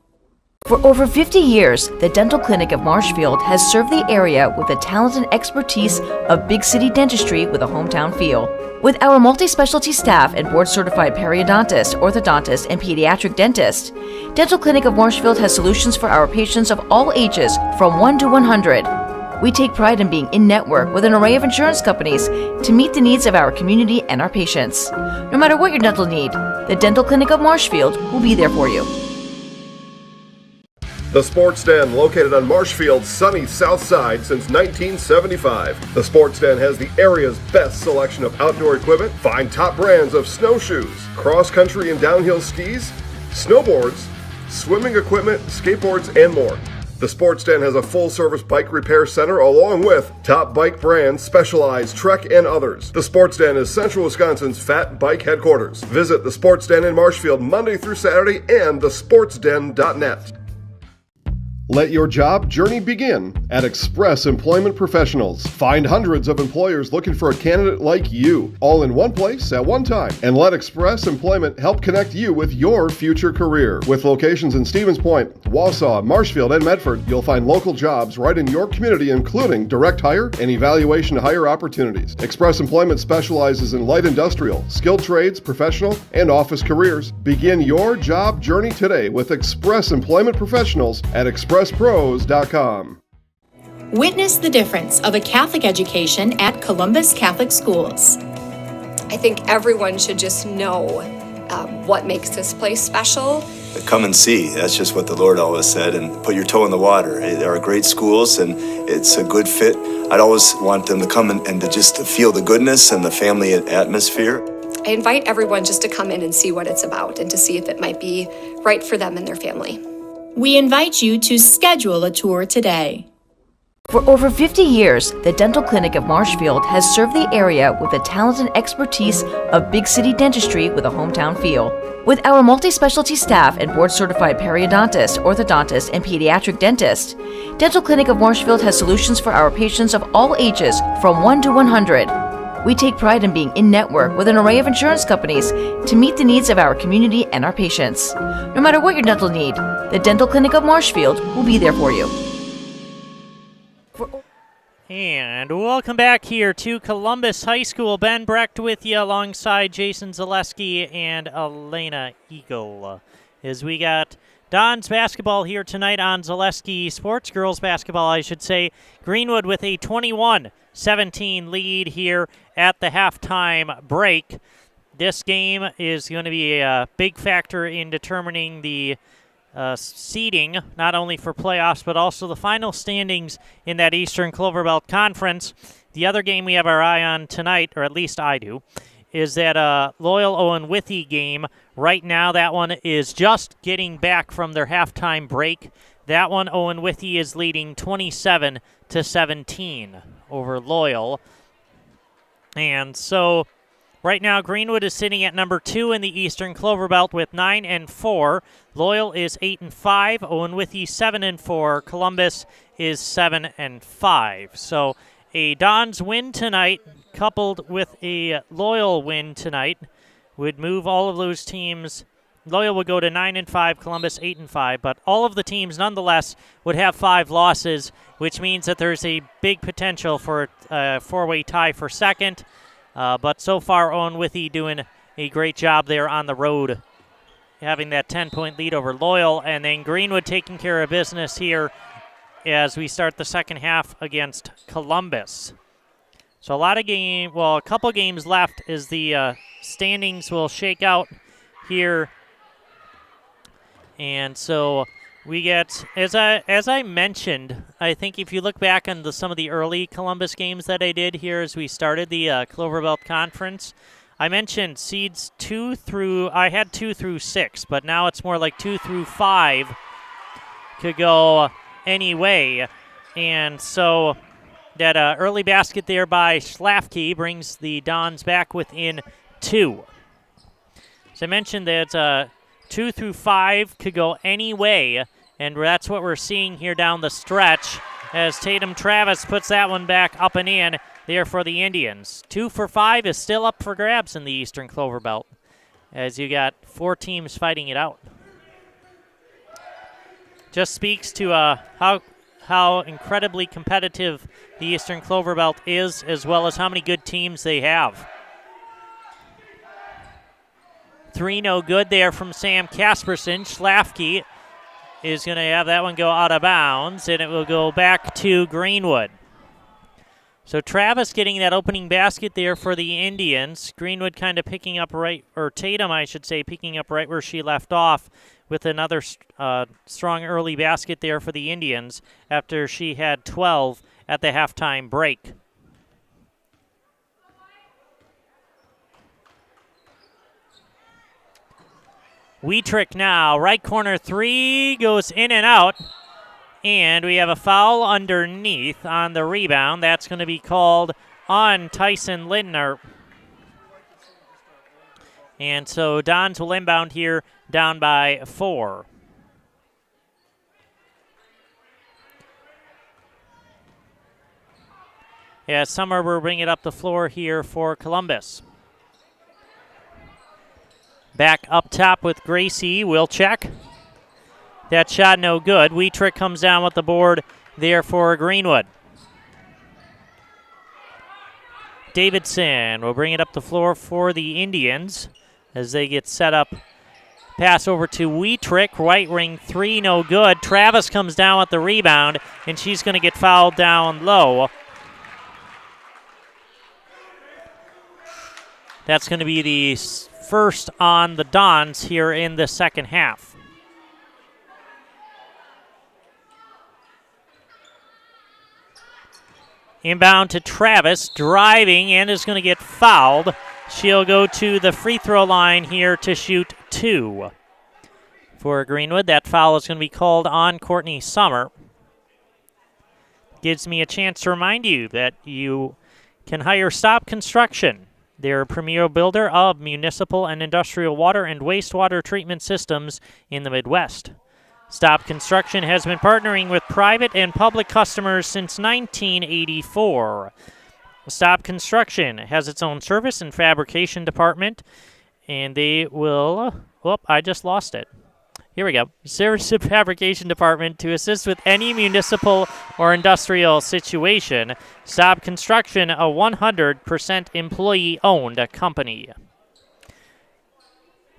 For over 50 years, the Dental Clinic of Marshfield has served the area with the talent and expertise of big city dentistry with a hometown feel. With our multi-specialty staff and board-certified periodontist, orthodontist, and pediatric dentist, Dental Clinic of Marshfield has solutions for our patients of all ages from 1 to 100. We take pride in being in-network with an array of insurance companies to meet the needs of our community and our patients. No matter what your dental need, the Dental Clinic of Marshfield will be there for you. The Sports Den, located on Marshfield's sunny south side since 1975. The Sports Den has the area's best selection of outdoor equipment. Find top brands of snowshoes, cross-country and downhill skis, snowboards, swimming equipment, skateboards, and more. The Sports Den has a full-service bike repair center along with top bike brands, Specialized, Trek, and others. The Sports Den is Central Wisconsin's Fat Bike headquarters. Visit the Sports Den in Marshfield Monday through Saturday and thesportsden.net. Let your job journey begin at Express Employment Professionals. Find hundreds of employers looking for a candidate like you, all in one place at one time. And let Express Employment help connect you with your future career. With locations in Stevens Point, Wausau, Marshfield, and Medford, you'll find local jobs right in your community, including direct hire and evaluation to hire opportunities. Express Employment specializes in light industrial, skilled trades, professional, and office careers. Begin your job journey today with Express Employment Professionals at expresspros.com. Witness the difference of a Catholic education at Columbus Catholic Schools. I think everyone should just know what makes this place special. Come and see. That's just what the Lord always said, and put your toe in the water. They are great schools, and it's a good fit. I'd always want them to come and to feel the goodness and the family atmosphere. I invite everyone just to come in and see what it's about and to see if it might be right for them and their family. We invite you to schedule a tour today. For over 50 years, the Dental Clinic of Marshfield has served the area with the talent and expertise of big city dentistry with a hometown feel. With our multi-specialty staff and board-certified periodontist, orthodontist, and pediatric dentist, Dental Clinic of Marshfield has solutions for our patients of all ages from 1 to 100. We take pride in being in-network with an array of insurance companies to meet the needs of our community and our patients. No matter what your dental need, the Dental Clinic of Marshfield will be there for you. And welcome back here to Columbus High School. Ben Brecht with you alongside Jason Zaleski and Elena Eagle. As we got Don's basketball here tonight on Zaleski Sports, girls basketball, I should say. Greenwood with a 21-17 lead here at the halftime break. This game is going to be a big factor in determining the seeding, not only for playoffs, but also the final standings in that Eastern Clover Belt Conference. The other game we have our eye on tonight, or at least I do, is that Loyal Owen Withy game. Right now, that one is just getting back from their halftime break. That one, Owen Withy is leading 27-17 over Loyal. And so right now, Greenwood is sitting at number 2 in the Eastern Clover Belt with 9-4. Loyal is 8-5. Owen Withy 7-4. Columbus is 7-5. So a Don's win tonight, coupled with a Loyal win tonight, would move all of those teams. Loyal would go to 9-5, Columbus 8-5, but all of the teams nonetheless would have 5 losses, which means that there's a big potential for a 4-way tie for second. But so far, Owen Withy doing a great job there on the road, having that 10-point lead over Loyal, and then Greenwood taking care of business here as we start the second half against Columbus. So a couple games left as the standings will shake out here. And so we get, as I mentioned, I think if you look back on some of the early Columbus games that I did here as we started the Clover Belt Conference, I mentioned seeds 2 through 6, but now it's more like 2 through 5 could go any way. And so that early basket there by Schlafke brings the Dons back within 2. As I mentioned, that 2 through 5 could go any way, and that's what we're seeing here down the stretch as Tatum Travis puts that one back up and in there for the Indians. 2 for 5 is still up for grabs in the Eastern Clover Belt as you got 4 teams fighting it out. Just speaks to how incredibly competitive the Eastern Clover Belt is, as well as how many good teams they have. 3 no good there from Sam Casperson. Schlafke is going to have that one go out of bounds, and it will go back to Greenwood. So Travis getting that opening basket there for the Indians. Greenwood kind of picking up Tatum, I should say, picking up right where she left off with another strong early basket there for the Indians after she had 12 at the halftime break. Wietrich now, right corner 3, goes in and out. And we have a foul underneath on the rebound. That's going to be called on Tyson Lindner. And so Dons will inbound here down by 4. Yeah, Summer will bring it up the floor here for Columbus. Back up top with Gracie Wilczek. That shot no good. Wietrich comes down with the board there for Greenwood. Davidson will bring it up the floor for the Indians as they get set up. Pass over to Wietrich, right wing 3, no good. Travis comes down with the rebound, and she's going to get fouled down low. That's going to be the first on the Dons here in the second half. Inbound to Travis, driving, and is going to get fouled. She'll go to the free throw line here to shoot 2 for Greenwood. That foul is going to be called on Courtney Summer. Gives me a chance to remind you that you can hire Stop Construction. They're a premier builder of municipal and industrial water and wastewater treatment systems in the Midwest. Stop Construction has been partnering with private and public customers since 1984. Stop Construction has its own service and fabrication department, and they will, I just lost it. Here we go. Service and fabrication department to assist with any municipal or industrial situation. Stop Construction, a 100% employee-owned company.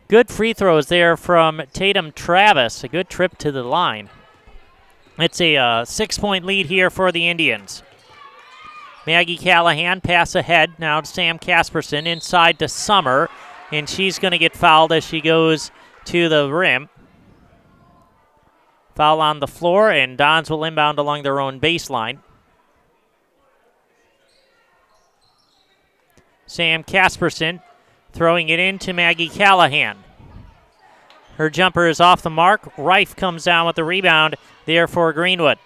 Good free throws there from Tatum Travis. A good trip to the line. It's a 6-point lead here for the Indians. Maggie Callahan pass ahead now to Sam Casperson inside to Summer, and she's going to get fouled as she goes to the rim. Foul on the floor, and Dons will inbound along their own baseline. Sam Casperson throwing it into Maggie Callahan. Her jumper is off the mark. Reif comes down with the rebound there for Greenwood.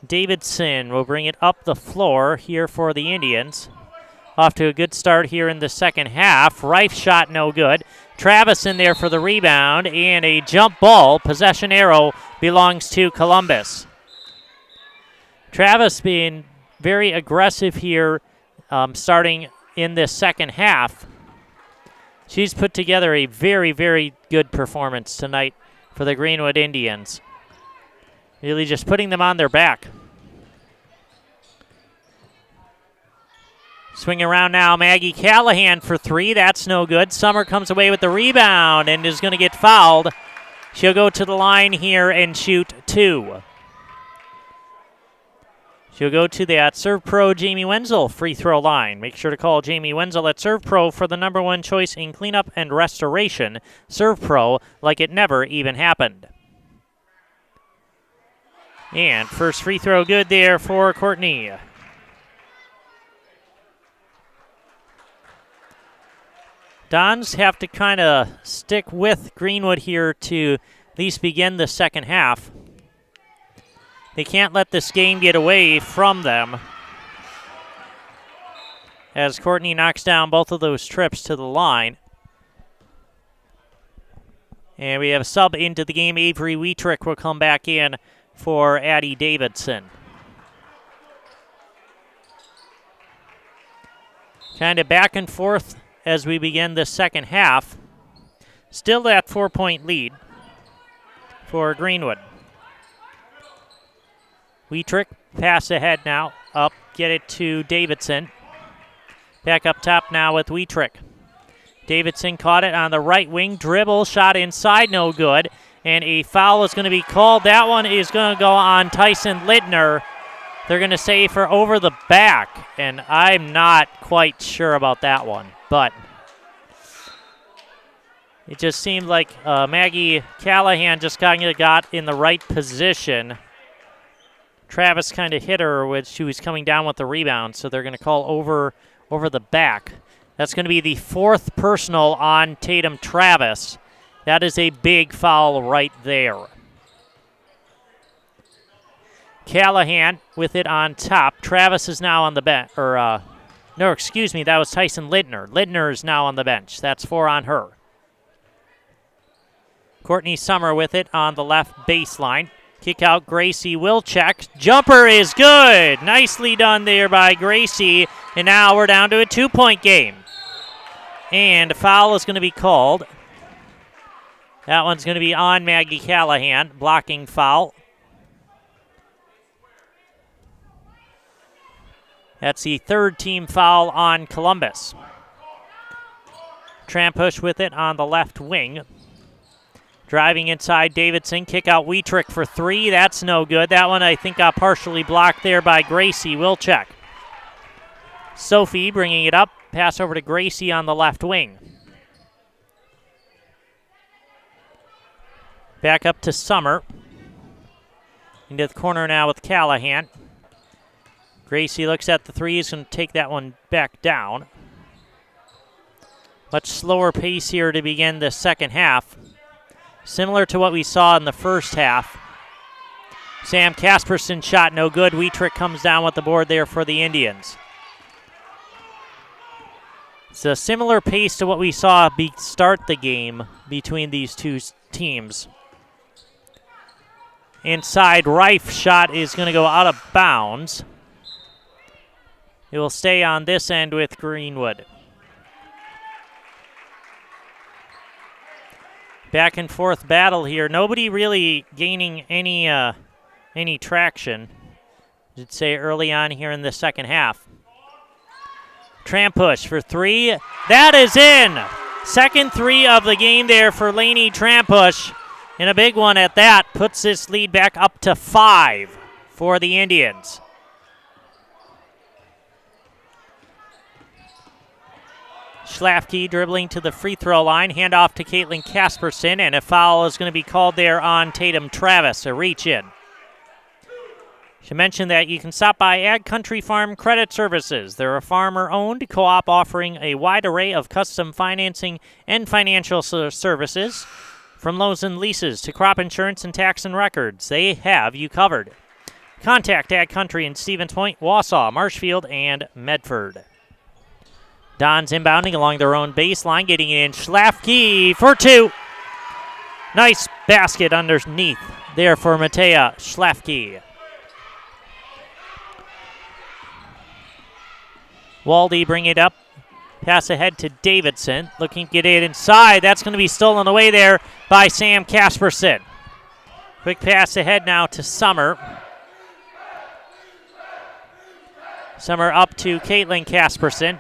Davidson will bring it up the floor here for the Indians. Off to a good start here in the second half. Reif shot no good. Travis in there for the rebound, and a jump ball. Possession arrow belongs to Columbus. Travis being very aggressive here starting in this second half. She's put together a very, very good performance tonight for the Greenwood Indians. Really just putting them on their back. Swing around now, Maggie Callahan for 3. That's no good. Summer comes away with the rebound and is going to get fouled. She'll go to the line here and shoot 2. She'll go to that Serve Pro Jamie Wenzel free throw line. Make sure to call Jamie Wenzel at Serve Pro for the #1 choice in cleanup and restoration. Serve Pro like it never even happened. And first free throw good there for Courtney. Dons have to kind of stick with Greenwood here to at least begin the second half. They can't let this game get away from them, as Courtney knocks down both of those trips to the line. And we have a sub into the game. Avery Wietrick will come back in for Addie Davidson. Kind of back and forth as we begin the second half. Still that 4-point lead for Greenwood. Wietrick, pass ahead now, up, get it to Davidson. Back up top now with Wietrick. Davidson caught it on the right wing, dribble, shot inside, no good. And a foul is going to be called. That one is going to go on Tyson Littner. They're going to say for over the back, and I'm not quite sure about that one. But it just seemed like Maggie Callahan just got in the right position. Travis kind of hit her when she was coming down with the rebound, so they're going to call over the back. That's going to be the 4th personal on Tatum Travis. That is a big foul right there. Callahan with it on top. Travis is now on the bench. No, excuse me, that was Tyson Littner. Littner is now on the bench. That's 4 on her. Courtney Summer with it on the left baseline. Kick out Gracie Wilczek. Jumper is good. Nicely done there by Gracie. And now we're down to a 2-point game. And a foul is going to be called. That one's going to be on Maggie Callahan. Blocking foul. That's the 3rd team foul on Columbus. Trampush with it on the left wing. Driving inside Davidson, kick out Wietrick for 3. That's no good. That one I think got partially blocked there by Gracie Wilczek. Sophie bringing it up. Pass over to Gracie on the left wing. Back up to Summer. Into the corner now with Callahan. Gracie looks at the 3. He's going to take that one back down. Much slower pace here to begin the second half. Similar to what we saw in the first half. Sam Casperson shot no good. Wietrick comes down with the board there for the Indians. It's a similar pace to what we saw start the game between these two teams. Inside, Reif shot is going to go out of bounds. It will stay on this end with Greenwood. Back and forth battle here. Nobody really gaining any traction, I'd say, early on here in the second half. Trampush for 3. That is in. Second 3 of the game there for Lainey Trampush. And a big one at that. Puts this lead back up to 5 for the Indians. Schlafke dribbling to the free throw line. Handoff to Caitlin Casperson, and a foul is going to be called there on Tatum Travis, a reach in. Should mention that you can stop by Ag Country Farm Credit Services. They're a farmer-owned co-op offering a wide array of custom financing and financial services. From loans and leases to crop insurance and tax and records, they have you covered. Contact Ag Country in Stevens Point, Wausau, Marshfield, and Medford. Dons inbounding along their own baseline, getting it in. Schlafke for 2. Nice basket underneath there for Matea Schlafke. Waldy bring it up. Pass ahead to Davidson. Looking to get it inside. That's going to be stolen away there by Sam Casperson. Quick pass ahead now to Summer. Summer up to Caitlin Casperson.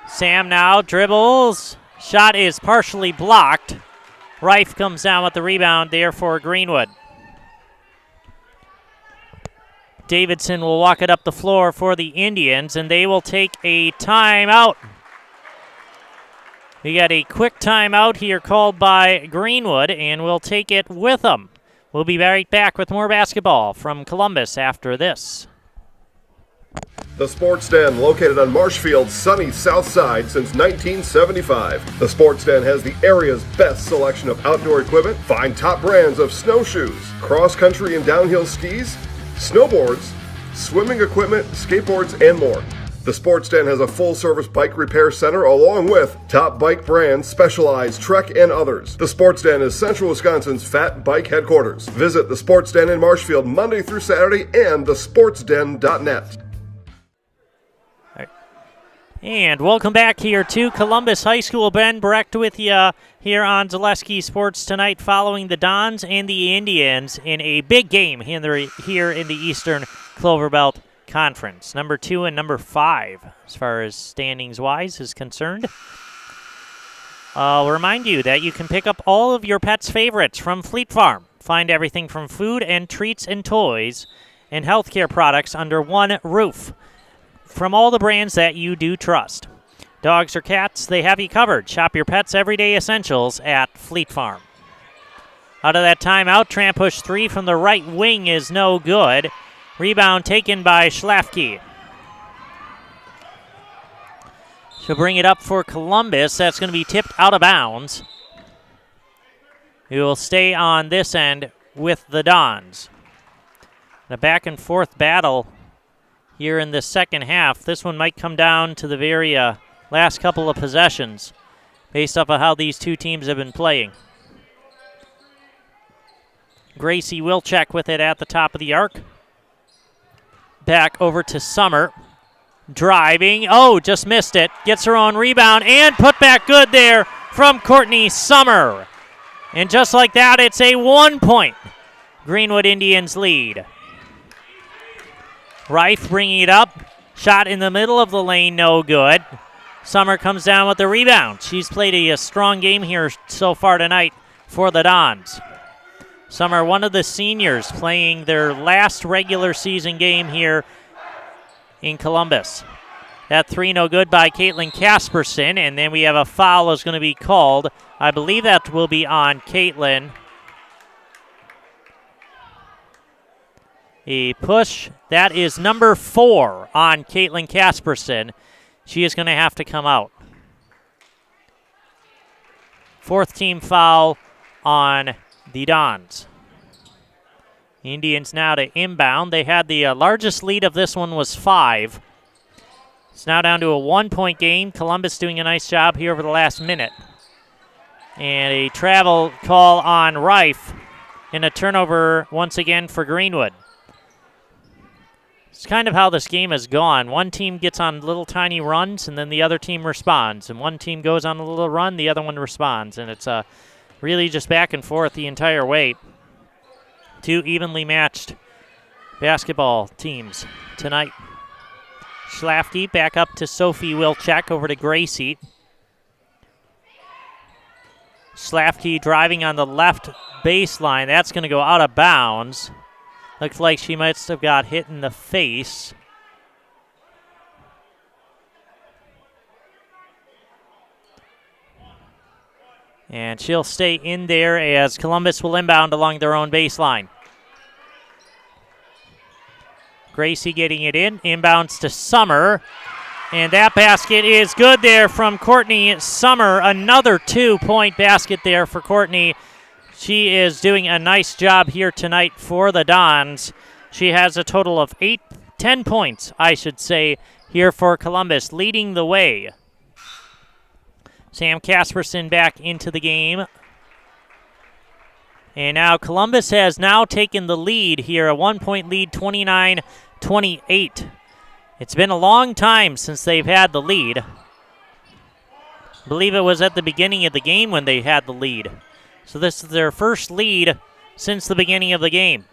Sam now dribbles. Shot is partially blocked. Reif comes down with the rebound there for Greenwood. Davidson will walk it up the floor for the Indians, and they will take a timeout. We got a quick timeout here called by Greenwood, and we'll take it with them. We'll be right back with more basketball from Columbus after this. The Sports Den, located on Marshfield's sunny south side since 1975. The Sports Den has the area's best selection of outdoor equipment. Find top brands of snowshoes, cross-country and downhill skis, snowboards, swimming equipment, skateboards, and more. The Sports Den has a full-service bike repair center along with top bike brands, Specialized, Trek, and others. The Sports Den is Central Wisconsin's Fat Bike headquarters. Visit the Sports Den in Marshfield Monday through Saturday and thesportsden.net. And welcome back here to Columbus High School. Ben Brecht with you here on Zaleski Sports tonight, following the Dons and the Indians in a big game here in the Eastern Clover Belt Conference. Number 2 and number 5, as far as standings-wise, is concerned. I'll remind you that you can pick up all of your pet's favorites from Fleet Farm. Find everything from food and treats and toys and healthcare products under one roof, from all the brands that you do trust. Dogs or cats, they have you covered. Shop your pets' everyday essentials at Fleet Farm. Out of that timeout, tramp push 3 from the right wing is no good. Rebound taken by Schlafke. She'll bring it up for Columbus. That's going to be tipped out of bounds. We will stay on this end with the Dons. A back and forth battle here in the second half. This one might come down to the very last couple of possessions based off of how these two teams have been playing. Gracie Wilczek with it at the top of the arc. Back over to Summer. Driving. Oh, just missed it. Gets her own rebound and put back good there from Courtney Summer. And just like that, it's a 1-point Greenwood Indians lead. Reif bringing it up. Shot in the middle of the lane, no good. Summer comes down with the rebound. She's played a strong game here so far tonight for the Dons. Summer, one of the seniors, playing their last regular season game here in Columbus. That 3 no good by Caitlin Casperson, and then we have a foul is going to be called. I believe that will be on Caitlin. A push. That is number 4 on Caitlin Casperson. She is going to have to come out. 4th team foul on the Dons. The Indians now to inbound. They had the largest lead of this one was 5. It's now down to a 1-point game. Columbus doing a nice job here over the last minute. And a travel call on Reif, and a turnover once again for Greenwood. It's kind of how this game has gone. One team gets on little tiny runs, and then the other team responds. And one team goes on a little run, the other one responds. And it's really just back and forth the entire way. 2 evenly matched basketball teams tonight. Schlafke back up to Sophie Wilczek, over to Gracie. Schlafke driving on the left baseline. That's going to go out of bounds. Looks like she might have got hit in the face. And she'll stay in there as Columbus will inbound along their own baseline. Gracie getting it in. Inbounds to Summer. And that basket is good there from Courtney Summer. Another 2-point basket there for Courtney. She is doing a nice job here tonight for the Dons. She has a total of 10 points, I should say, here for Columbus, leading the way. Sam Casperson back into the game. And now Columbus has now taken the lead here, a 1-point lead, 29-28. It's been a long time since they've had the lead. I believe it was at the beginning of the game when they had the lead. So this is their first lead since the beginning of the game.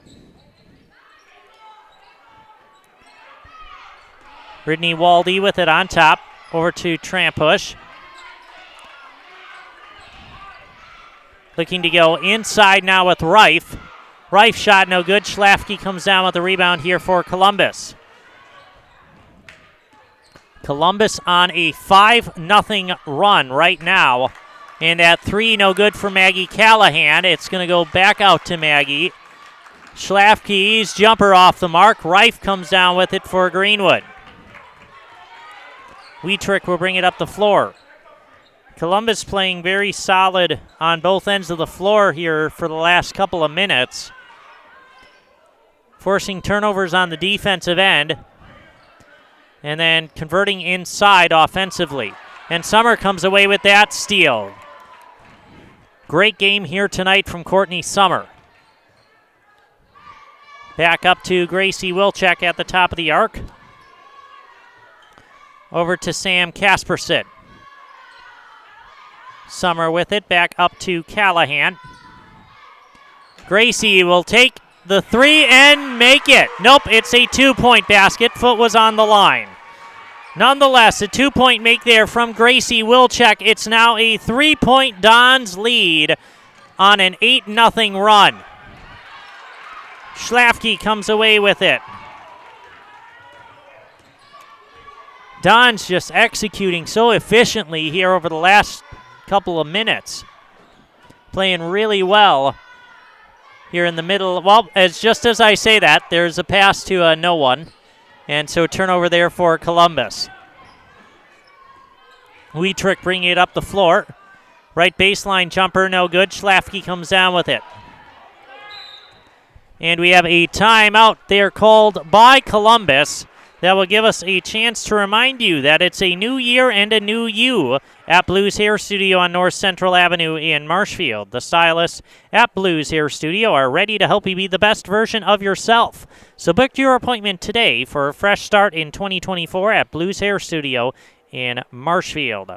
Brittany Waldy with it on top. Over to Trampush. Looking to go inside now with Reif. Reif shot no good. Schlafke comes down with the rebound here for Columbus. Columbus on a 5-0 run right now. And that 3 no good for Maggie Callahan. It's going to go back out to Maggie. Schlafke's jumper off the mark. Reif comes down with it for Greenwood. Wietrich will bring it up the floor. Columbus playing very solid on both ends of the floor here for the last couple of minutes. Forcing turnovers on the defensive end. And then converting inside offensively. And Summer comes away with that steal. Great game here tonight from Courtney Summer. Back up to Gracie Wilczek at the top of the arc. Over to Sam Kasperson. Summer with it, back up to Callahan. Gracie will take the 3 and make it. Nope, it's a 2-point basket. Foot was on the line. Nonetheless, a 2-point make there from Gracie Wilczek. It's now a 3-point Dons lead on an 8-0 run. Schlafke comes away with it. Dons just executing so efficiently here over the last couple of minutes. Playing really well here in the middle. Well, just as I say that, there's a pass to no one. And so turnover there for Columbus. Wietrich bringing it up the floor. Right baseline jumper, no good. Schlafke comes down with it. And we have a timeout there called by Columbus. That will give us a chance to remind you that it's a new year and a new you at Blues Hair Studio on North Central Avenue in Marshfield. The stylists at Blues Hair Studio are ready to help you be the best version of yourself. So book your appointment today for a fresh start in 2024 at Blues Hair Studio in Marshfield.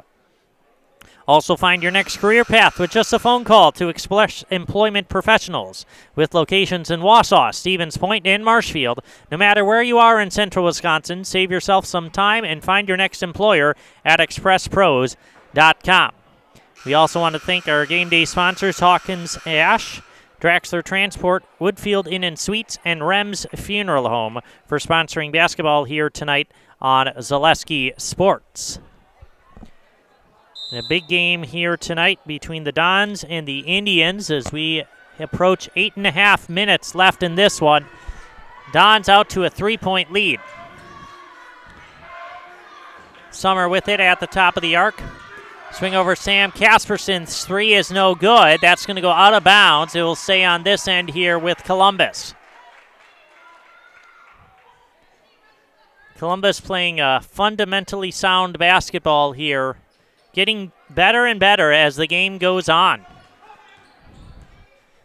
Also find your next career path with just a phone call to Express Employment Professionals with locations in Wausau, Stevens Point, and Marshfield. No matter where you are in central Wisconsin, save yourself some time and find your next employer at expresspros.com. We also want to thank our game day sponsors, Hawkins Ash, Draxler Transport, Woodfield Inn & Suites, and Rems Funeral Home for sponsoring basketball here tonight on Zaleski Sports. A big game here tonight between the Dons and the Indians as we approach 8.5 minutes left in this one. Dons out to a 3-point lead. Summer with it at the top of the arc. Swing over Sam Kasperson's 3 is no good. That's going to go out of bounds. It will stay on this end here with Columbus. Columbus playing a fundamentally sound basketball here. Getting better and better as the game goes on.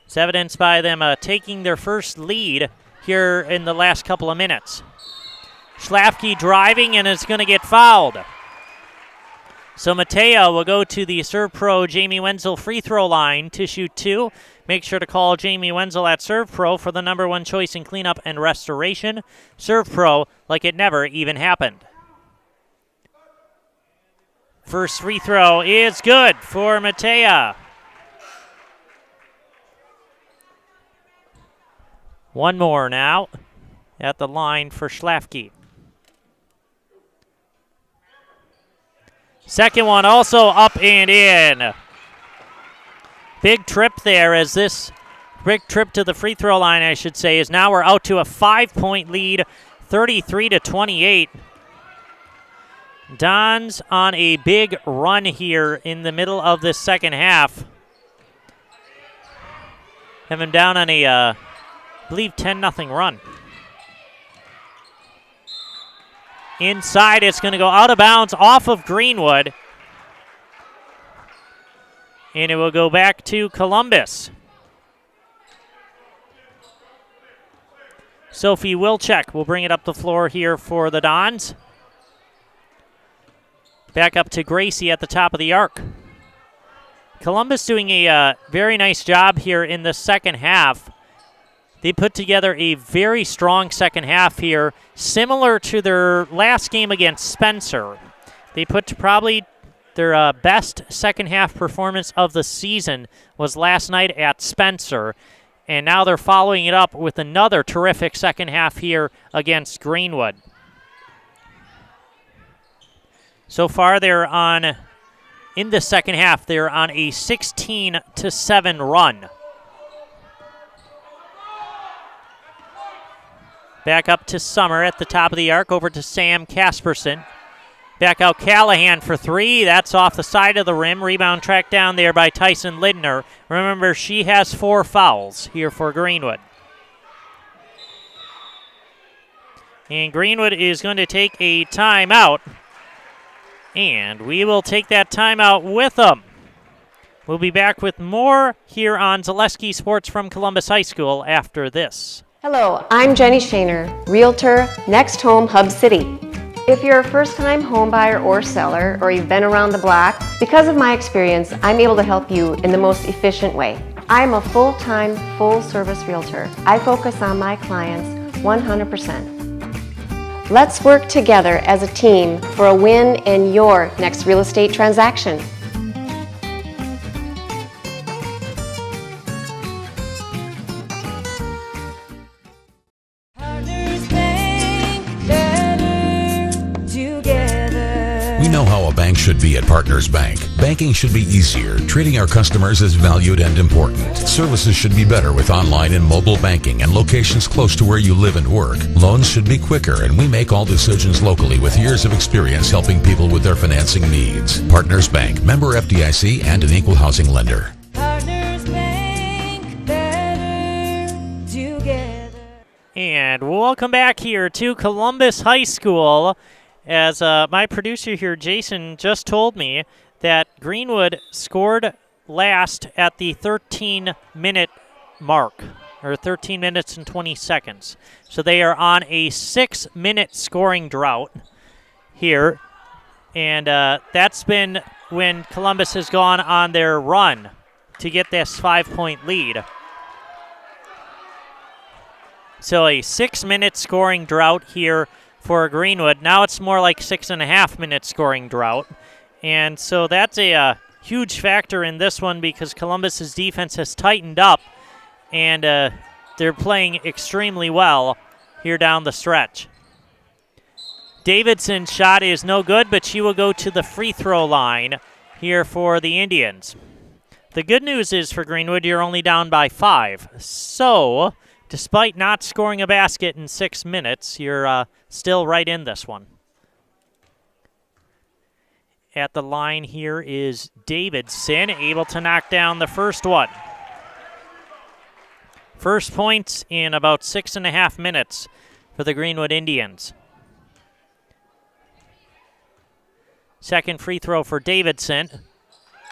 It's evidenced by them taking their first lead here in the last couple of minutes. Schlafke driving and is going to get fouled. So Mateo will go to the Serve Pro Jamie Wenzel free throw line to shoot 2. Make sure to call Jamie Wenzel at Serve Pro for the #1 choice in cleanup and restoration. Serve Pro like it never even happened. First free throw is good for Matea. One more now at the line for Schlafke. Second one also up and in. Big trip there as this big trip to the free throw line, I should say, is now we're out to a 5-point lead, 33-28. Dons on a big run here in the middle of this second half. Have them down on a, I believe, 10-0 run. Inside, it's going to go out of bounds off of Greenwood. And it will go back to Columbus. Sophie Wilczek will bring it up the floor here for the Dons. Back up to Gracie at the top of the arc. Columbus doing a very nice job here in the second half. They put together a very strong second half here, similar to their last game against Spencer. They put probably their best second half performance of the season was last night at Spencer, and now they're following it up with another terrific second half here against Greenwood. So far, in the second half, they're on a 16-7 run. Back up to Summer at the top of the arc, over to Sam Casperson. Back out Callahan for three. That's off the side of the rim. Rebound tracked down there by Tyson Lindner. Remember, she has 4 fouls here for Greenwood. And Greenwood is going to take a timeout. And we will take that timeout with them. We'll be back with more here on Zaleski Sports from Columbus High School after this. Hello, I'm Jenny Shaner, Realtor, Next Home Hub City. If you're a first-time home buyer or seller, or you've been around the block, because of my experience, I'm able to help you in the most efficient way. I'm a full-time, full-service realtor. I focus on my clients 100%. Let's work together as a team for a win in your next real estate transaction. We know how a bank should be at Partners Bank. Banking should be easier. Treating our customers as valued and important. Services should be better with online and mobile banking and locations close to where you live and work. Loans should be quicker, and we make all decisions locally with years of experience helping people with their financing needs. Partners Bank, member FDIC, and an equal housing lender. Partners Bank, better together. And welcome back here to Columbus High School. As my producer here, Jason, just told me that Greenwood scored last at the 13-minute mark, or 13 minutes and 20 seconds. So they are on a 6-minute scoring drought here. And that's been when Columbus has gone on their run to get this 5-point lead. So a 6-minute scoring drought here for Greenwood. Now it's more like 6.5-minute scoring drought. And so that's a huge factor in this one because Columbus's defense has tightened up and they're playing extremely well here down the stretch. Davidson's shot is no good, but she will go to the free throw line here for the Indians. The good news is for Greenwood, you're only down by 5. So despite not scoring a basket in 6 minutes, you're still right in this one. At the line here is Davidson, able to knock down the first one. First points in about 6.5 minutes for the Greenwood Indians. Second free throw for Davidson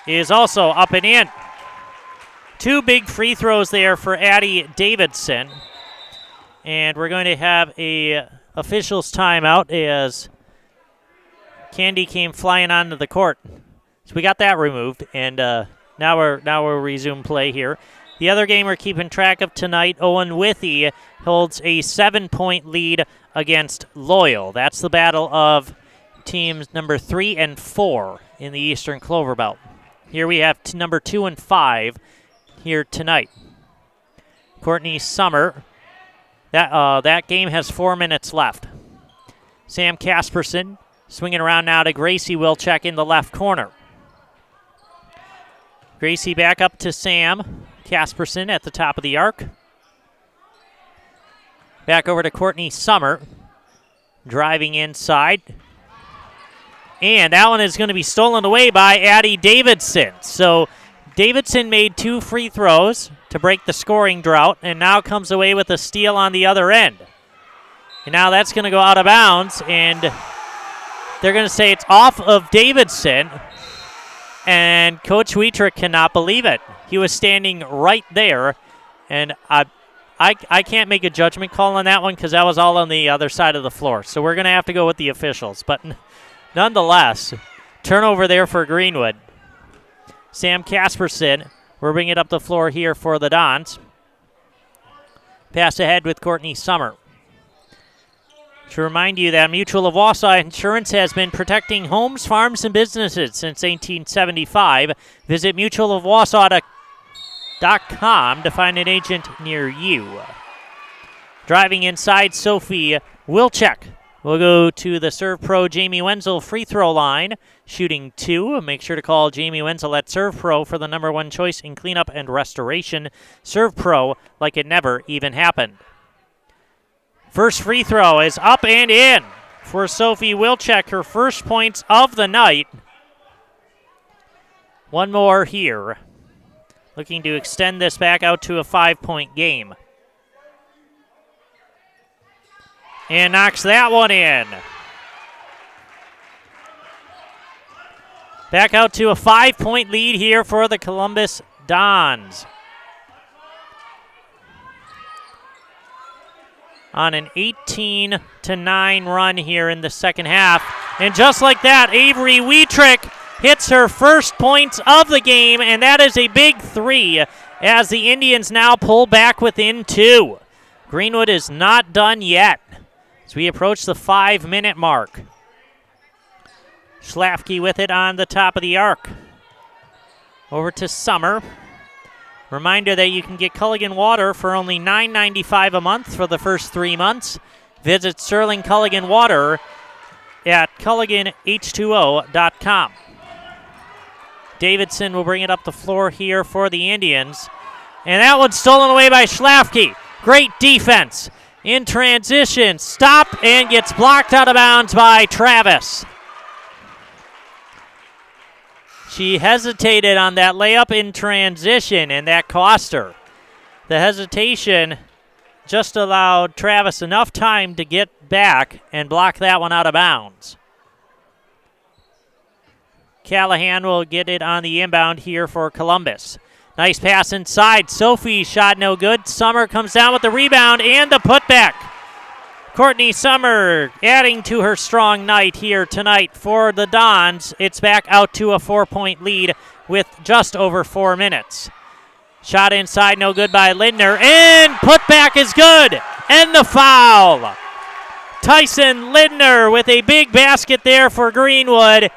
is also up and in. 2 big free throws there for Addie Davidson. And we're going to have a officials timeout as Candy came flying onto the court. So we got that removed, and now we'll resume play here. The other game we're keeping track of tonight, Owen Withee holds a 7-point lead against Loyal. That's the battle of teams number 3 and 4 in the Eastern Clover Belt. Here we have number 2 and 5 here tonight. Courtney Summer. That game has 4 minutes left. Sam Casperson swinging around now to Gracie Wilczek in the left corner. Gracie back up to Sam Casperson at the top of the arc. Back over to Courtney Summer. Driving inside. And that one is going to be stolen away by Addie Davidson. So Davidson made 2 free throws to break the scoring drought and now comes away with a steal on the other end. And now that's going to go out of bounds, and they're going to say it's off of Davidson. And Coach Wietrich cannot believe it. He was standing right there, and I can't make a judgment call on that one because that was all on the other side of the floor. So we're going to have to go with the officials. But nonetheless, turnover there for Greenwood. Sam Casperson, we're bringing it up the floor here for the Dons. Pass ahead with Courtney Summer. To remind you that Mutual of Wausau Insurance has been protecting homes, farms, and businesses since 1875. Visit mutualofwausau.com to find an agent near you. Driving inside, Sophie Wilczek will go to the Serve Pro Jamie Wenzel free throw line, shooting 2. Make sure to call Jamie Wenzel at Serve Pro for the #1 choice in cleanup and restoration. Serve Pro like it never even happened. First free throw is up and in for Sophie Wilczek, her first points of the night. One more here. Looking to extend this back out to a 5-point game. And knocks that one in. Back out to a 5-point lead here for the Columbus Dons. On an 18-9 run here in the second half. And just like that, Avery Wietrick hits her first points of the game, and that is a big 3 as the Indians now pull back within 2. Greenwood is not done yet as we approach the 5-minute mark. Schlafke with it on the top of the arc. Over to Summer. Reminder that you can get Culligan water for only $9.95 a month for the first 3 months. Visit Sterling Culligan Water at CulliganH2O.com. Davidson will bring it up the floor here for the Indians. And that one's stolen away by Schlafke. Great defense. In transition, stop and gets blocked out of bounds by Travis. She hesitated on that layup in transition, and that cost her. The hesitation just allowed Travis enough time to get back and block that one out of bounds. Callahan will get it on the inbound here for Columbus. Nice pass inside. Sophie's shot no good. Summer comes down with the rebound and the putback. Courtney Summer adding to her strong night here tonight for the Dons. It's back out to a 4-point lead with just over 4 minutes. Shot inside, no good by Lindner, and putback is good, and the foul. Tyson Lindner with a big basket there for Greenwood,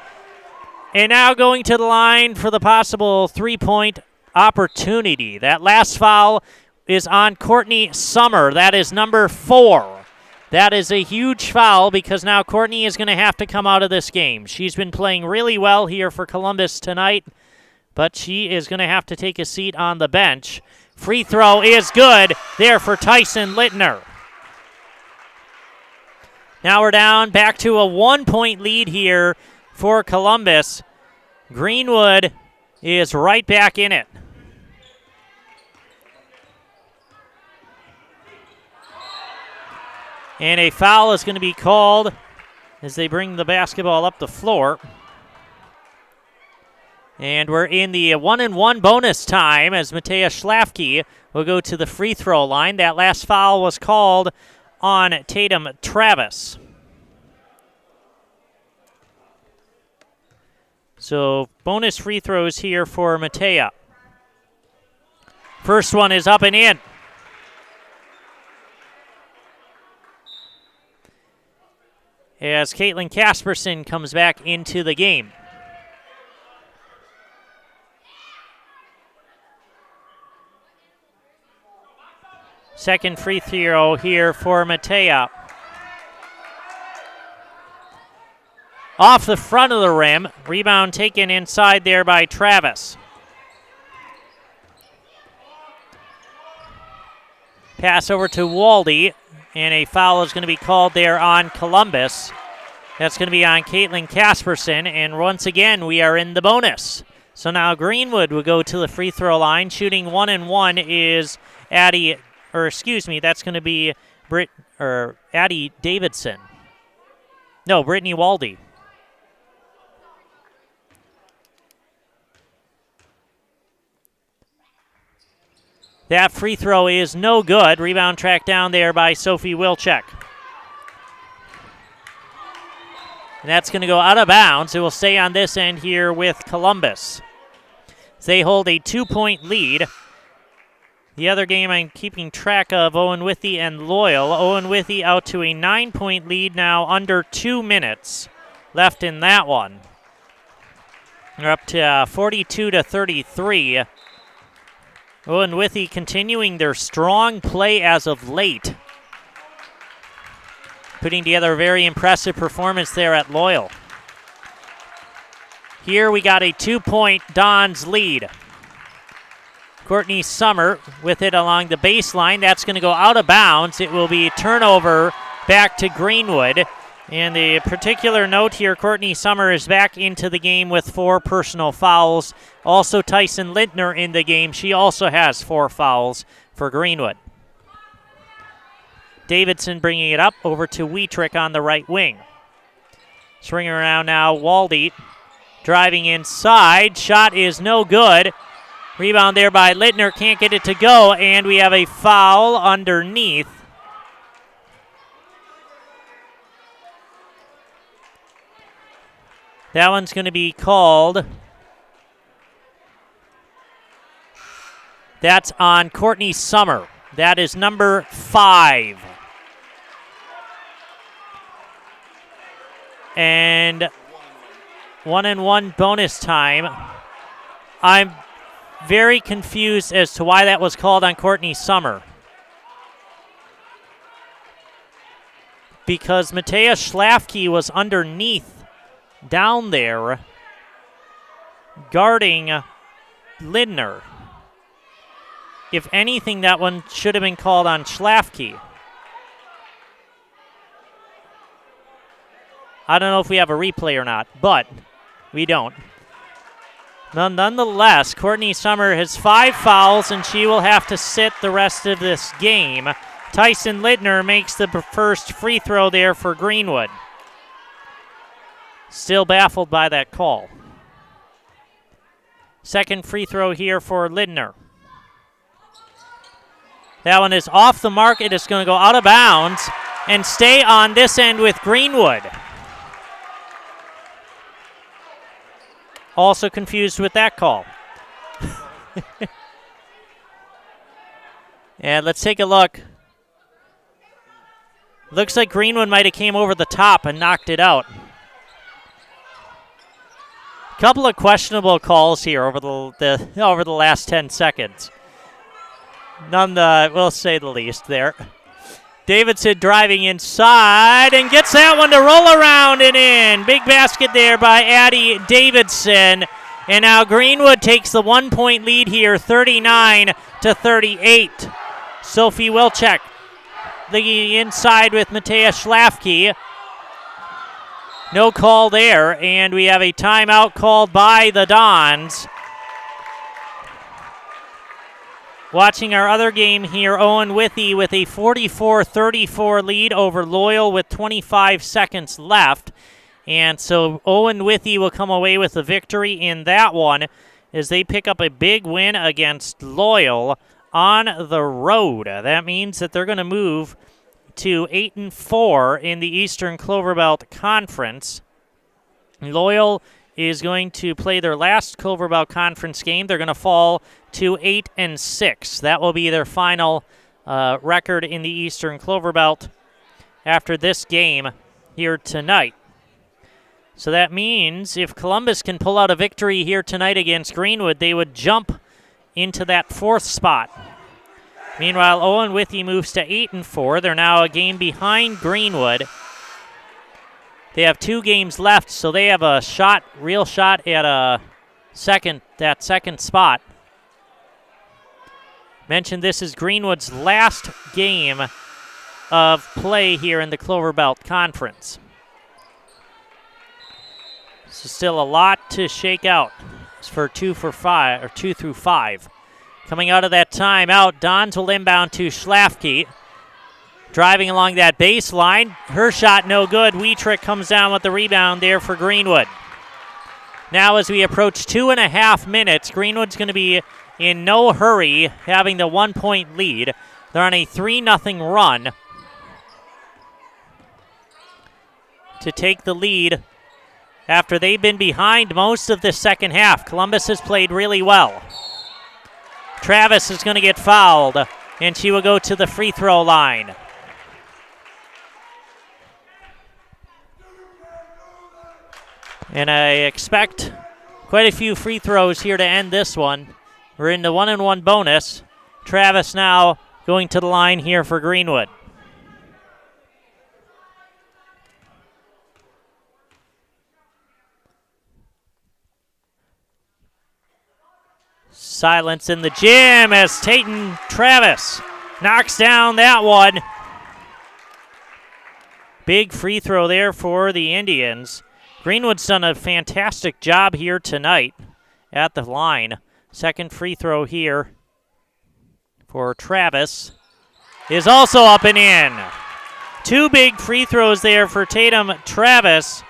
and now going to the line for the possible 3-point opportunity. That last foul is on Courtney Summer. That is number 4. That is a huge foul because now Courtney is going to have to come out of this game. She's been playing really well here for Columbus tonight, but she is going to have to take a seat on the bench. Free throw is good there for Tyson Littner. Now we're down back to a 1-point lead here for Columbus. Greenwood is right back in it. And a foul is going to be called as they bring the basketball up the floor. And we're in the 1-and-1 bonus time as Matea Schlafke will go to the free throw line. That last foul was called on Tatum Travis. So bonus free throws here for Matea. First one is up and in. As Caitlin Casperson comes back into the game. Second free throw here for Matea. Off the front of the rim. Rebound taken inside there by Travis. Pass over to Waldy. And a foul is going to be called there on Columbus. That's going to be on Caitlin Casperson. And once again, we are in the bonus. So now Greenwood will go to the free throw line. Shooting 1-and-1 is that's going to be Addie Davidson. No, Brittany Waldy. That free throw is no good. Rebound tracked down there by Sophie Wilczek. And that's going to go out of bounds. It will stay on this end here with Columbus. They hold a 2-point lead. The other game I'm keeping track of, Owen Withy and Loyal. Owen Withy out to a 9-point lead now, under 2 minutes left in that one. They're up to 42-33. Owen Withy continuing their strong play as of late. Putting together a very impressive performance there at Loyal. Here we got a 2-point Dons lead. Courtney Summer with it along the baseline. That's going to go out of bounds. It will be a turnover back to Greenwood. And the particular note here, Courtney Summer is back into the game with 4 personal fouls. Also Tyson Lintner in the game. She also has 4 fouls for Greenwood. Davidson bringing it up over to Wietrich on the right wing. Swinging around now, Waldy driving inside. Shot is no good. Rebound there by Lintner, can't get it to go, and we have a foul underneath. That one's going to be called. That's on Courtney Summer. That is number 5. And 1-and-1 bonus time. I'm very confused as to why that was called on Courtney Summer. Because Matea Schlafke was underneath down there guarding Lindner. If anything, that one should have been called on Schlafke. I don't know if we have a replay or not, but we don't. Nonetheless, Courtney Summer has 5 fouls, and she will have to sit the rest of this game. Tyson Lintner makes the first free throw there for Greenwood. Still baffled by that call. Second free throw here for Lindner. That one is off the mark. It is going to go out of bounds and stay on this end with Greenwood. Also confused with that call. And let's take a look. Looks like Greenwood might have came over the top and knocked it out. Couple of questionable calls here over the last 10 seconds. We'll say the least there. Davidson driving inside and gets that one to roll around and in. Big basket there by Addie Davidson. And now Greenwood takes the 1-point lead here, 39-38. Sophie Wilczek the inside with Matea Schlafke. No call there, and we have a timeout called by the Dons. Watching our other game here, Owen Withy with a 44-34 lead over Loyal with 25 seconds left. And so Owen Withy will come away with the victory in that one as they pick up a big win against Loyal on the road. That means that they're going to move to 8-4 in the Eastern Clover Belt Conference. Loyal is going to play their last Clover Belt Conference game. They're going to fall to 8-6. That will be their final record in the Eastern Clover Belt after this game here tonight. So that means if Columbus can pull out a victory here tonight against Greenwood, they would jump into that 4th spot. Meanwhile, Owen Withy moves to 8-4. They're now a game behind Greenwood. They have 2 games left, so they have a real shot at that second spot. Mentioned this is Greenwood's last game of play here in the Clover Belt Conference. So still a lot to shake out for 2 through 5. Coming out of that timeout, Dons will inbound to Schlafke. Driving along that baseline. Her shot no good. Wietrich comes down with the rebound there for Greenwood. Now as we approach 2.5 minutes, Greenwood's going to be in no hurry, having the 1-point lead. They're on a 3-0 run to take the lead after they've been behind most of the second half. Columbus has played really well. Travis is going to get fouled, and she will go to the free throw line. And I expect quite a few free throws here to end this one. We're in the 1-and-1 bonus. Travis now going to the line here for Greenwood. Silence in the gym as Tayton Travis knocks down that one. Big free throw there for the Indians. Greenwood's done a fantastic job here tonight at the line. Second free throw here for Travis is also up and in. Two big free throws there for Tatum Travis,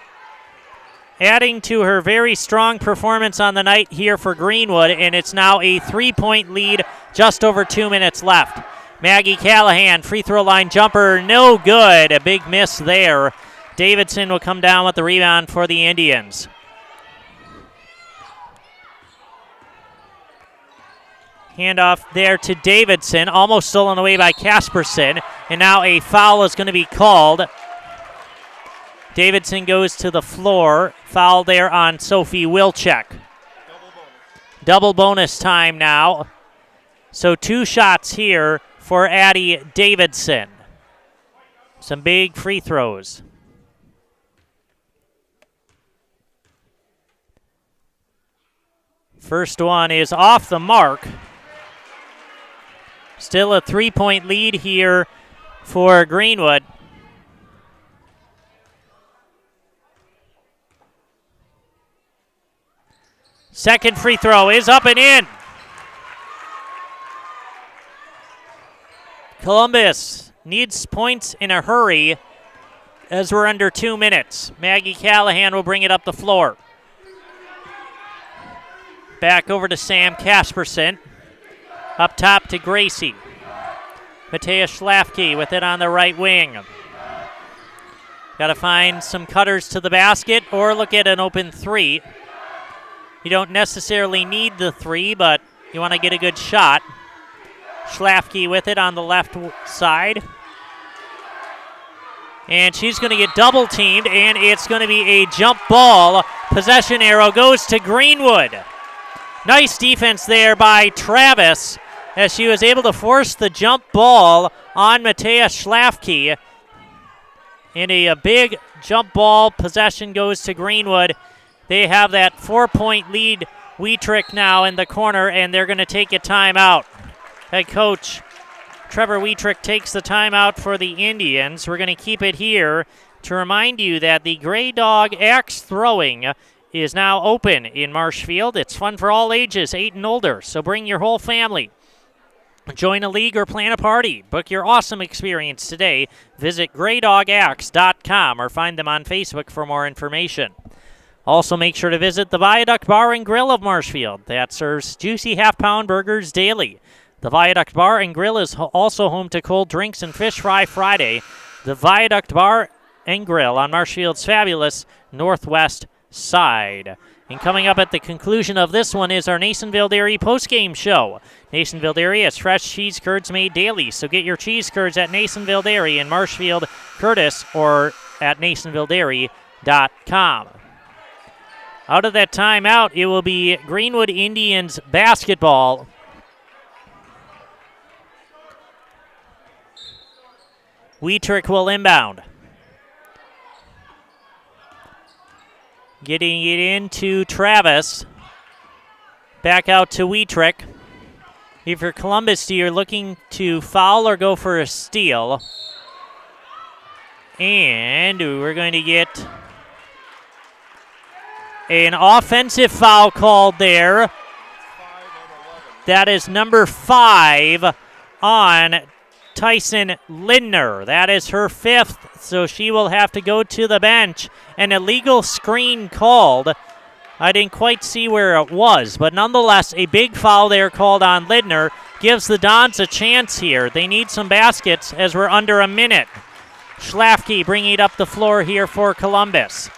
adding to her very strong performance on the night here for Greenwood, and it's now a 3-point lead, just over 2 minutes left. Maggie Callahan, free throw line jumper, no good. A big miss there. Davidson will come down with the rebound for the Indians. Handoff there to Davidson, almost stolen away by Casperson, and now a foul is going to be called. Davidson goes to the floor. Foul there on Sophie Wilczek. Double bonus time now. So 2 shots here for Addie Davidson. Some big free throws. First one is off the mark. Still a 3-point lead here for Greenwood. Second free throw is up and in. Columbus needs points in a hurry as we're under 2 minutes. Maggie Callahan will bring it up the floor. Back over to Sam Casperson. Up top to Gracie. Matea Schlafke with it on the right wing. Got to find some cutters to the basket or look at an open three. You don't necessarily need the three, but you want to get a good shot. Schlafke with it on the left side. And she's going to get double teamed, and it's going to be a jump ball. Possession arrow goes to Greenwood. Nice defense there by Travis as she was able to force the jump ball on Matea Schlafke. And a big jump ball possession goes to Greenwood. They have that 4-point lead. Wietrich now in the corner, and they're going to take a timeout. Head coach Trevor Wietrich takes the timeout for the Indians. We're going to keep it here to remind you that the Grey Dog Axe Throwing is now open in Marshfield. It's fun for all ages, 8 and older, so bring your whole family. Join a league or plan a party. Book your awesome experience today. Visit greydogaxe.com or find them on Facebook for more information. Also, make sure to visit the Viaduct Bar and Grill of Marshfield. That serves juicy half-pound burgers daily. The Viaduct Bar and Grill is also home to cold drinks and Fish Fry Friday. The Viaduct Bar and Grill on Marshfield's fabulous northwest side. And coming up at the conclusion of this one is our Nasonville Dairy postgame show. Nasonville Dairy has fresh cheese curds made daily, so get your cheese curds at Nasonville Dairy in Marshfield, Curtis, or at nasonvilledairy.com. Out of that timeout, it will be Greenwood Indians basketball. Wietrich will inbound. Getting it into Travis. Back out to Wietrich. If you're Columbus, you're looking to foul or go for a steal. And we're going to get an offensive foul called there. That is number 5 on Tyson Lindner. That is her 5th, so she will have to go to the bench. An illegal screen called. I didn't quite see where it was, but nonetheless, a big foul there called on Lindner gives the Dons a chance here. They need some baskets as we're under a minute. Schlafke bringing it up the floor here for Columbus.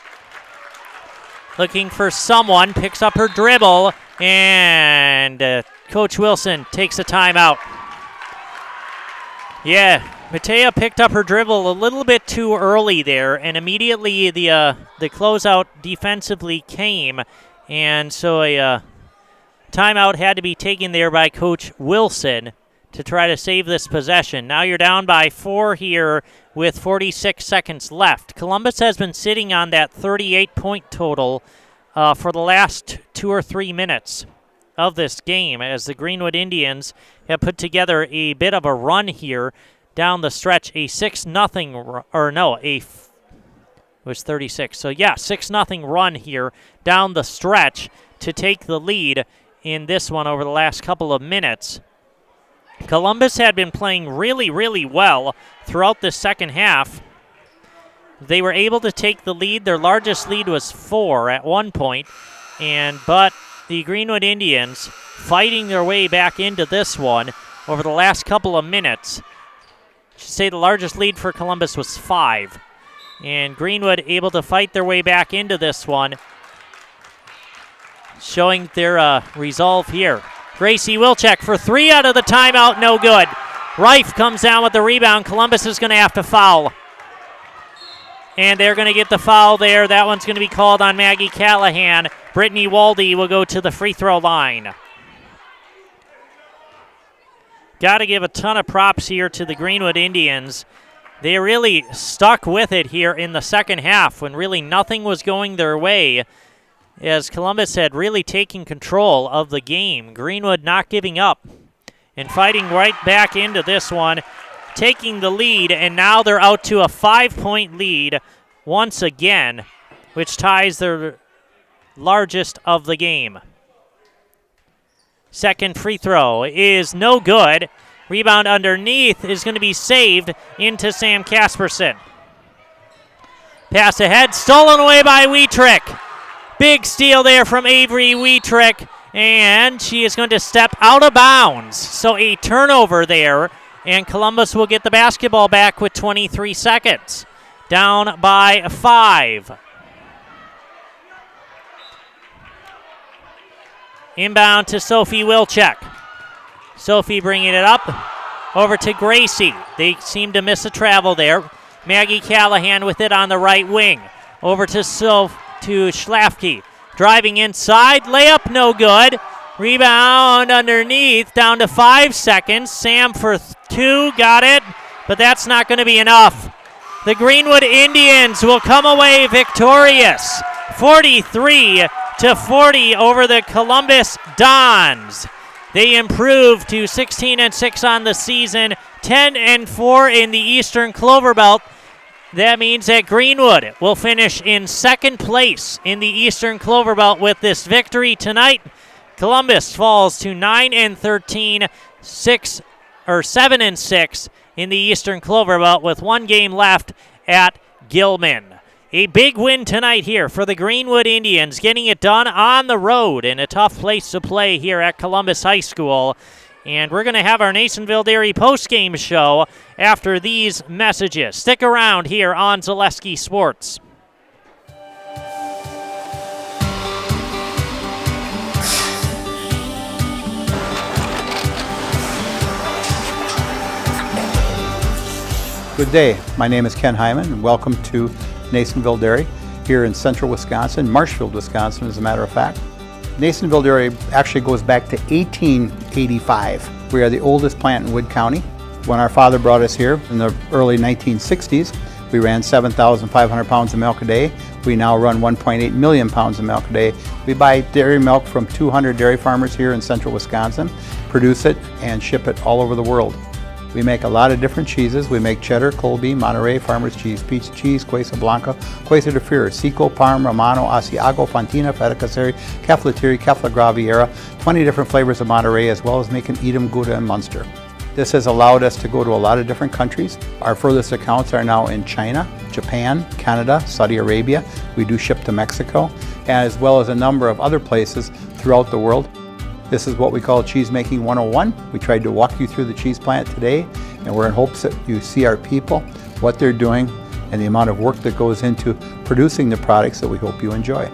Looking for someone, picks up her dribble, and Coach Wilson takes a timeout. Yeah, Matea picked up her dribble a little bit too early there, and immediately the closeout defensively came, and so a timeout had to be taken there by Coach Wilson to try to save this possession. Now you're down by 4 here with 46 seconds left. Columbus has been sitting on that 38-point total for the last 2 or 3 minutes of this game, as the Greenwood Indians have put together a bit of a run here down the stretch. A 6-0, or no, it was 36. So yeah, 6-0 run here down the stretch to take the lead in this one over the last couple of minutes. Columbus had been playing really, really well throughout the second half. They were able to take the lead. Their largest lead was 4 at one point, but the Greenwood Indians fighting their way back into this one over the last couple of minutes. I should say the largest lead for Columbus was 5. And Greenwood able to fight their way back into this one, showing their resolve here. Gracie Wilczek for 3 out of the timeout, no good. Reif comes down with the rebound. Columbus is going to have to foul. And they're going to get the foul there. That one's going to be called on Maggie Callahan. Brittany Waldy will go to the free throw line. Got to give a ton of props here to the Greenwood Indians. They really stuck with it here in the second half when really nothing was going their way, as Columbus had really taken control of the game. Greenwood not giving up and fighting right back into this one, taking the lead, and now they're out to a 5-point lead once again, which ties their largest of the game. Second free throw is no good. Rebound underneath is going to be saved into Sam Casperson. Pass ahead, stolen away by Wietrich. Big steal there from Avery Wietrich, and she is going to step out of bounds. So a turnover there, and Columbus will get the basketball back with 23 seconds. Down by 5. Inbound to Sophie Wilczek. Sophie bringing it up over to Gracie. They seem to miss a travel there. Maggie Callahan with it on the right wing. Over to Schlafke. Driving inside. Layup no good. Rebound underneath. Down to 5 seconds. Sam for 2. Got it. But that's not going to be enough. The Greenwood Indians will come away victorious. 43-40 over the Columbus Dons. They improved to 16-6 on the season, 10-4 in the Eastern Clover Belt. That means that Greenwood will finish in second place in the Eastern Clover Belt with this victory tonight. Columbus falls to 9-13, 7-6 in the Eastern Clover Belt with 1 game left at Gilman. A big win tonight here for the Greenwood Indians, getting it done on the road in a tough place to play here at Columbus High School. And we're going to have our Nasonville Dairy postgame show after these messages. Stick around here on Zaleski Sports. Good day. My name is Ken Hyman, and welcome to Nasonville Dairy here in central Wisconsin, Marshfield, Wisconsin, as a matter of fact. Nasonville Dairy actually goes back to 1885. We are the oldest plant in Wood County. When our father brought us here in the early 1960s, we ran 7,500 pounds of milk a day. We now run 1.8 million pounds of milk a day. We buy dairy milk from 200 dairy farmers here in central Wisconsin, produce it, and ship it all over the world. We make a lot of different cheeses. We make cheddar, Colby, Monterey, Farmer's Cheese, Peach Cheese, Quesa Blanca, Quesa de Fure, Seco, Parm, Romano, Asiago, Fontina, Feta Caseri, Caflateri, Cafla Graviera, 20 different flavors of Monterey, as well as making Edam, Gouda, and Munster. This has allowed us to go to a lot of different countries. Our furthest accounts are now in China, Japan, Canada, Saudi Arabia. We do ship to Mexico, as well as a number of other places throughout the world. This is what we call Cheese Making 101. We tried to walk you through the cheese plant today, and we're in hopes that you see our people, what they're doing, and the amount of work that goes into producing the products that we hope you enjoy.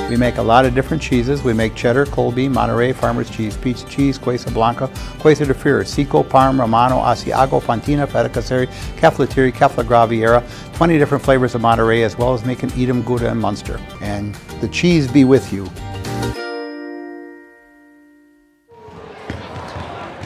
We make a lot of different cheeses. We make cheddar, Colby, Monterey, Farmer's Cheese, Pizza Cheese, Quesa Blanca, Quesa de Freer, Seco, Parm, Romano, Asiago, Fontina, Feta Caseri, Cafflatiri, Caffla Graviera, 20 different flavors of Monterey, as well as making Edam, Gouda, and Munster. And the cheese be with you.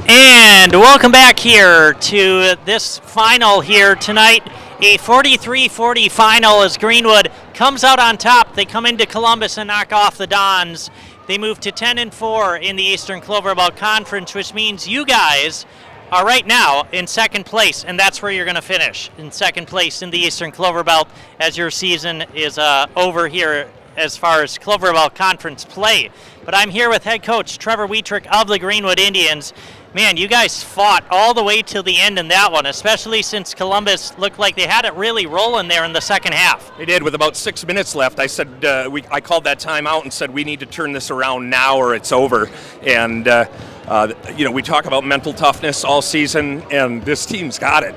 And welcome back here to this final here tonight. A 43-40 final as Greenwood comes out on top. They come into Columbus and knock off the Dons. They move to 10-4 in the Eastern Clover Belt Conference, which means you guys are right now in second place, and that's where you're going to finish, in second place in the Eastern Clover Belt as your season is over here as far as Clover Belt Conference play. But I'm here with head coach Trevor Wietrich of the Greenwood Indians. Man, you guys fought all the way till the end in that one, especially since Columbus looked like they had it really rolling there in the second half. They did. With about 6 minutes left, I said I called that timeout and said we need to turn this around now or it's over. And we talk about mental toughness all season, and this team's got it.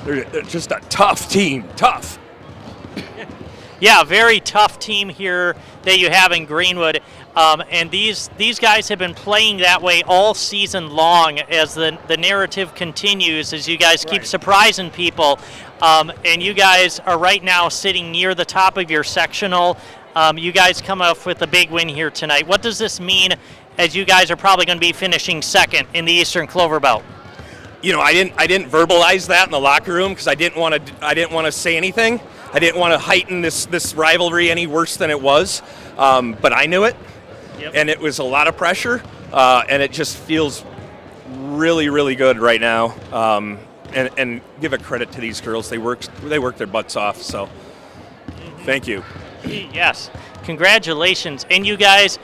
They're just a tough team. Tough. Yeah, very tough team here that you have in Greenwood. And these guys have been playing that way all season long as the narrative continues, as you guys keep surprising people. And you guys are right now sitting near the top of your sectional. You guys come up with a big win here tonight. What does this mean as you guys are probably going to be finishing second in the Eastern Clover Belt? I didn't verbalize that in the locker room because I didn't want to say anything. I didn't want to heighten this rivalry any worse than it was. But I knew it. Yep. And it was a lot of pressure, and it just feels really, really good right now. And give a credit to these girls; they worked their butts off. So, thank you. Yes, congratulations. And you guys,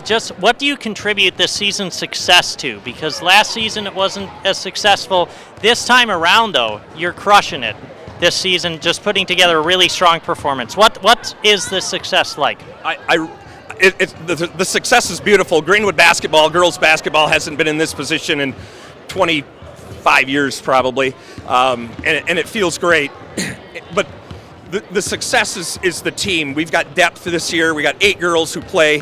just what do you contribute this season's success to? Because last season it wasn't as successful. This time around, though, you're crushing it. This season, just putting together a really strong performance. What is the success like? The success is beautiful. Greenwood basketball, girls basketball, hasn't been in this position in 25 years probably, and it feels great. But the success is the team. We've got depth this year. We got 8 girls who play,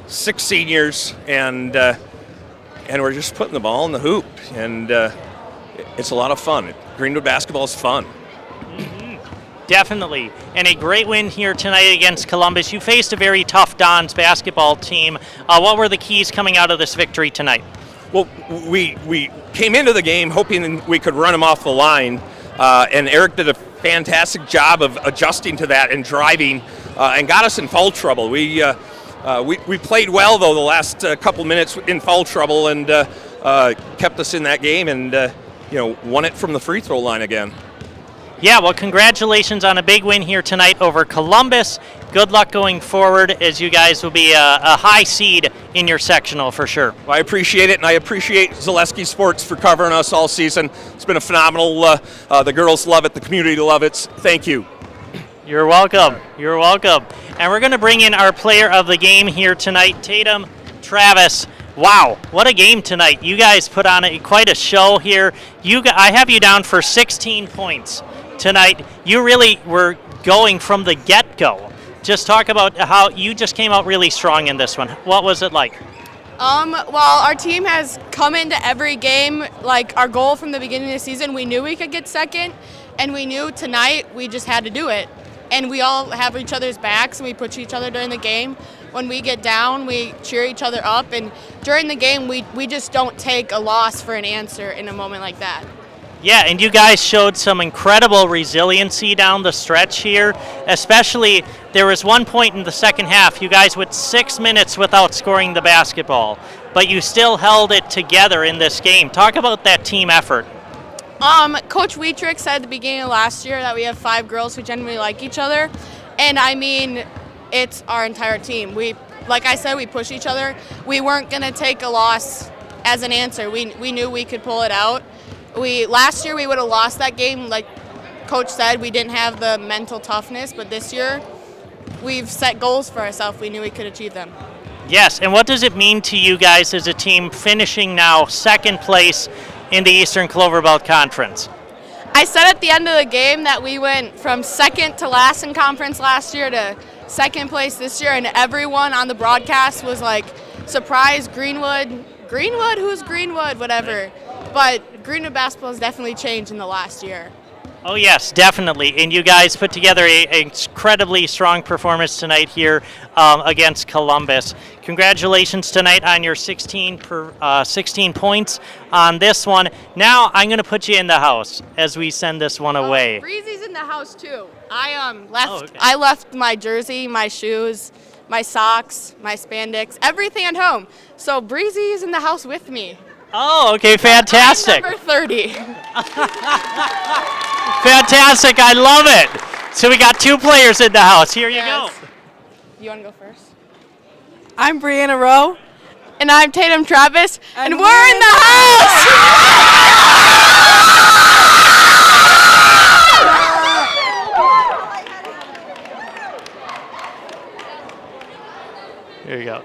6 seniors, and we're just putting the ball in the hoop, and it's a lot of fun. Greenwood basketball is fun. Definitely, and a great win here tonight against Columbus. You faced a very tough Dons basketball team. What were the keys coming out of this victory tonight? Well, we came into the game hoping we could run them off the line, and Eric did a fantastic job of adjusting to that and driving, and got us in foul trouble. We played well, though, the last couple minutes in foul trouble, and kept us in that game, and won it from the free throw line again. Yeah, well, congratulations on a big win here tonight over Columbus. Good luck going forward, as you guys will be a high seed in your sectional for sure. Well, I appreciate it, and I appreciate Zaleski Sports for covering us all season. It's been a phenomenal, the girls love it, the community love it. Thank you. You're welcome. You're welcome. And we're going to bring in our player of the game here tonight, Tatum Travis. Wow, what a game tonight. You guys put on quite a show here. I have you down for 16 points tonight. You really were going from the get-go. Just talk about how you just came out really strong in this one. What was it like? Well, our team has come into every game, like our goal from the beginning of the season, we knew we could get second, and we knew tonight we just had to do it. And we all have each other's backs, and we push each other during the game. When we get down, we cheer each other up, and during the game, we just don't take a loss for an answer in a moment like that. Yeah, and you guys showed some incredible resiliency down the stretch here. Especially, there was one point in the second half, you guys went 6 minutes without scoring the basketball, but you still held it together in this game. Talk about that team effort. Coach Wietrich said at the beginning of last year that we have 5 girls who genuinely like each other, and I mean, it's our entire team. Like I said, we push each other. We weren't going to take a loss as an answer. We knew we could pull it out. Last year we would have lost that game. Like Coach said, we didn't have the mental toughness, but this year we've set goals for ourselves. We knew we could achieve them. Yes, and what does it mean to you guys as a team finishing now second place in the Eastern Clover Belt Conference? I said at the end of the game that we went from second to last in conference last year to second place this year, and everyone on the broadcast was like, surprise, Greenwood, who's Greenwood, whatever. But Greenwood basketball has definitely changed in the last year. Oh yes, definitely. And you guys put together an incredibly strong performance tonight here against Columbus. Congratulations tonight on your 16 points on this one. Now I'm going to put you in the house as we send this one away. Breezy's in the house too. I left my jersey, my shoes, my socks, my spandex, everything at home. So Breezy's in the house with me. Oh, okay, fantastic. I'm number 30. Fantastic, I love it. So we got 2 players in the house. Here you go. You want to go first? I'm Brianna Rowe. And I'm Tatum Travis. And we're in the house! Here you go.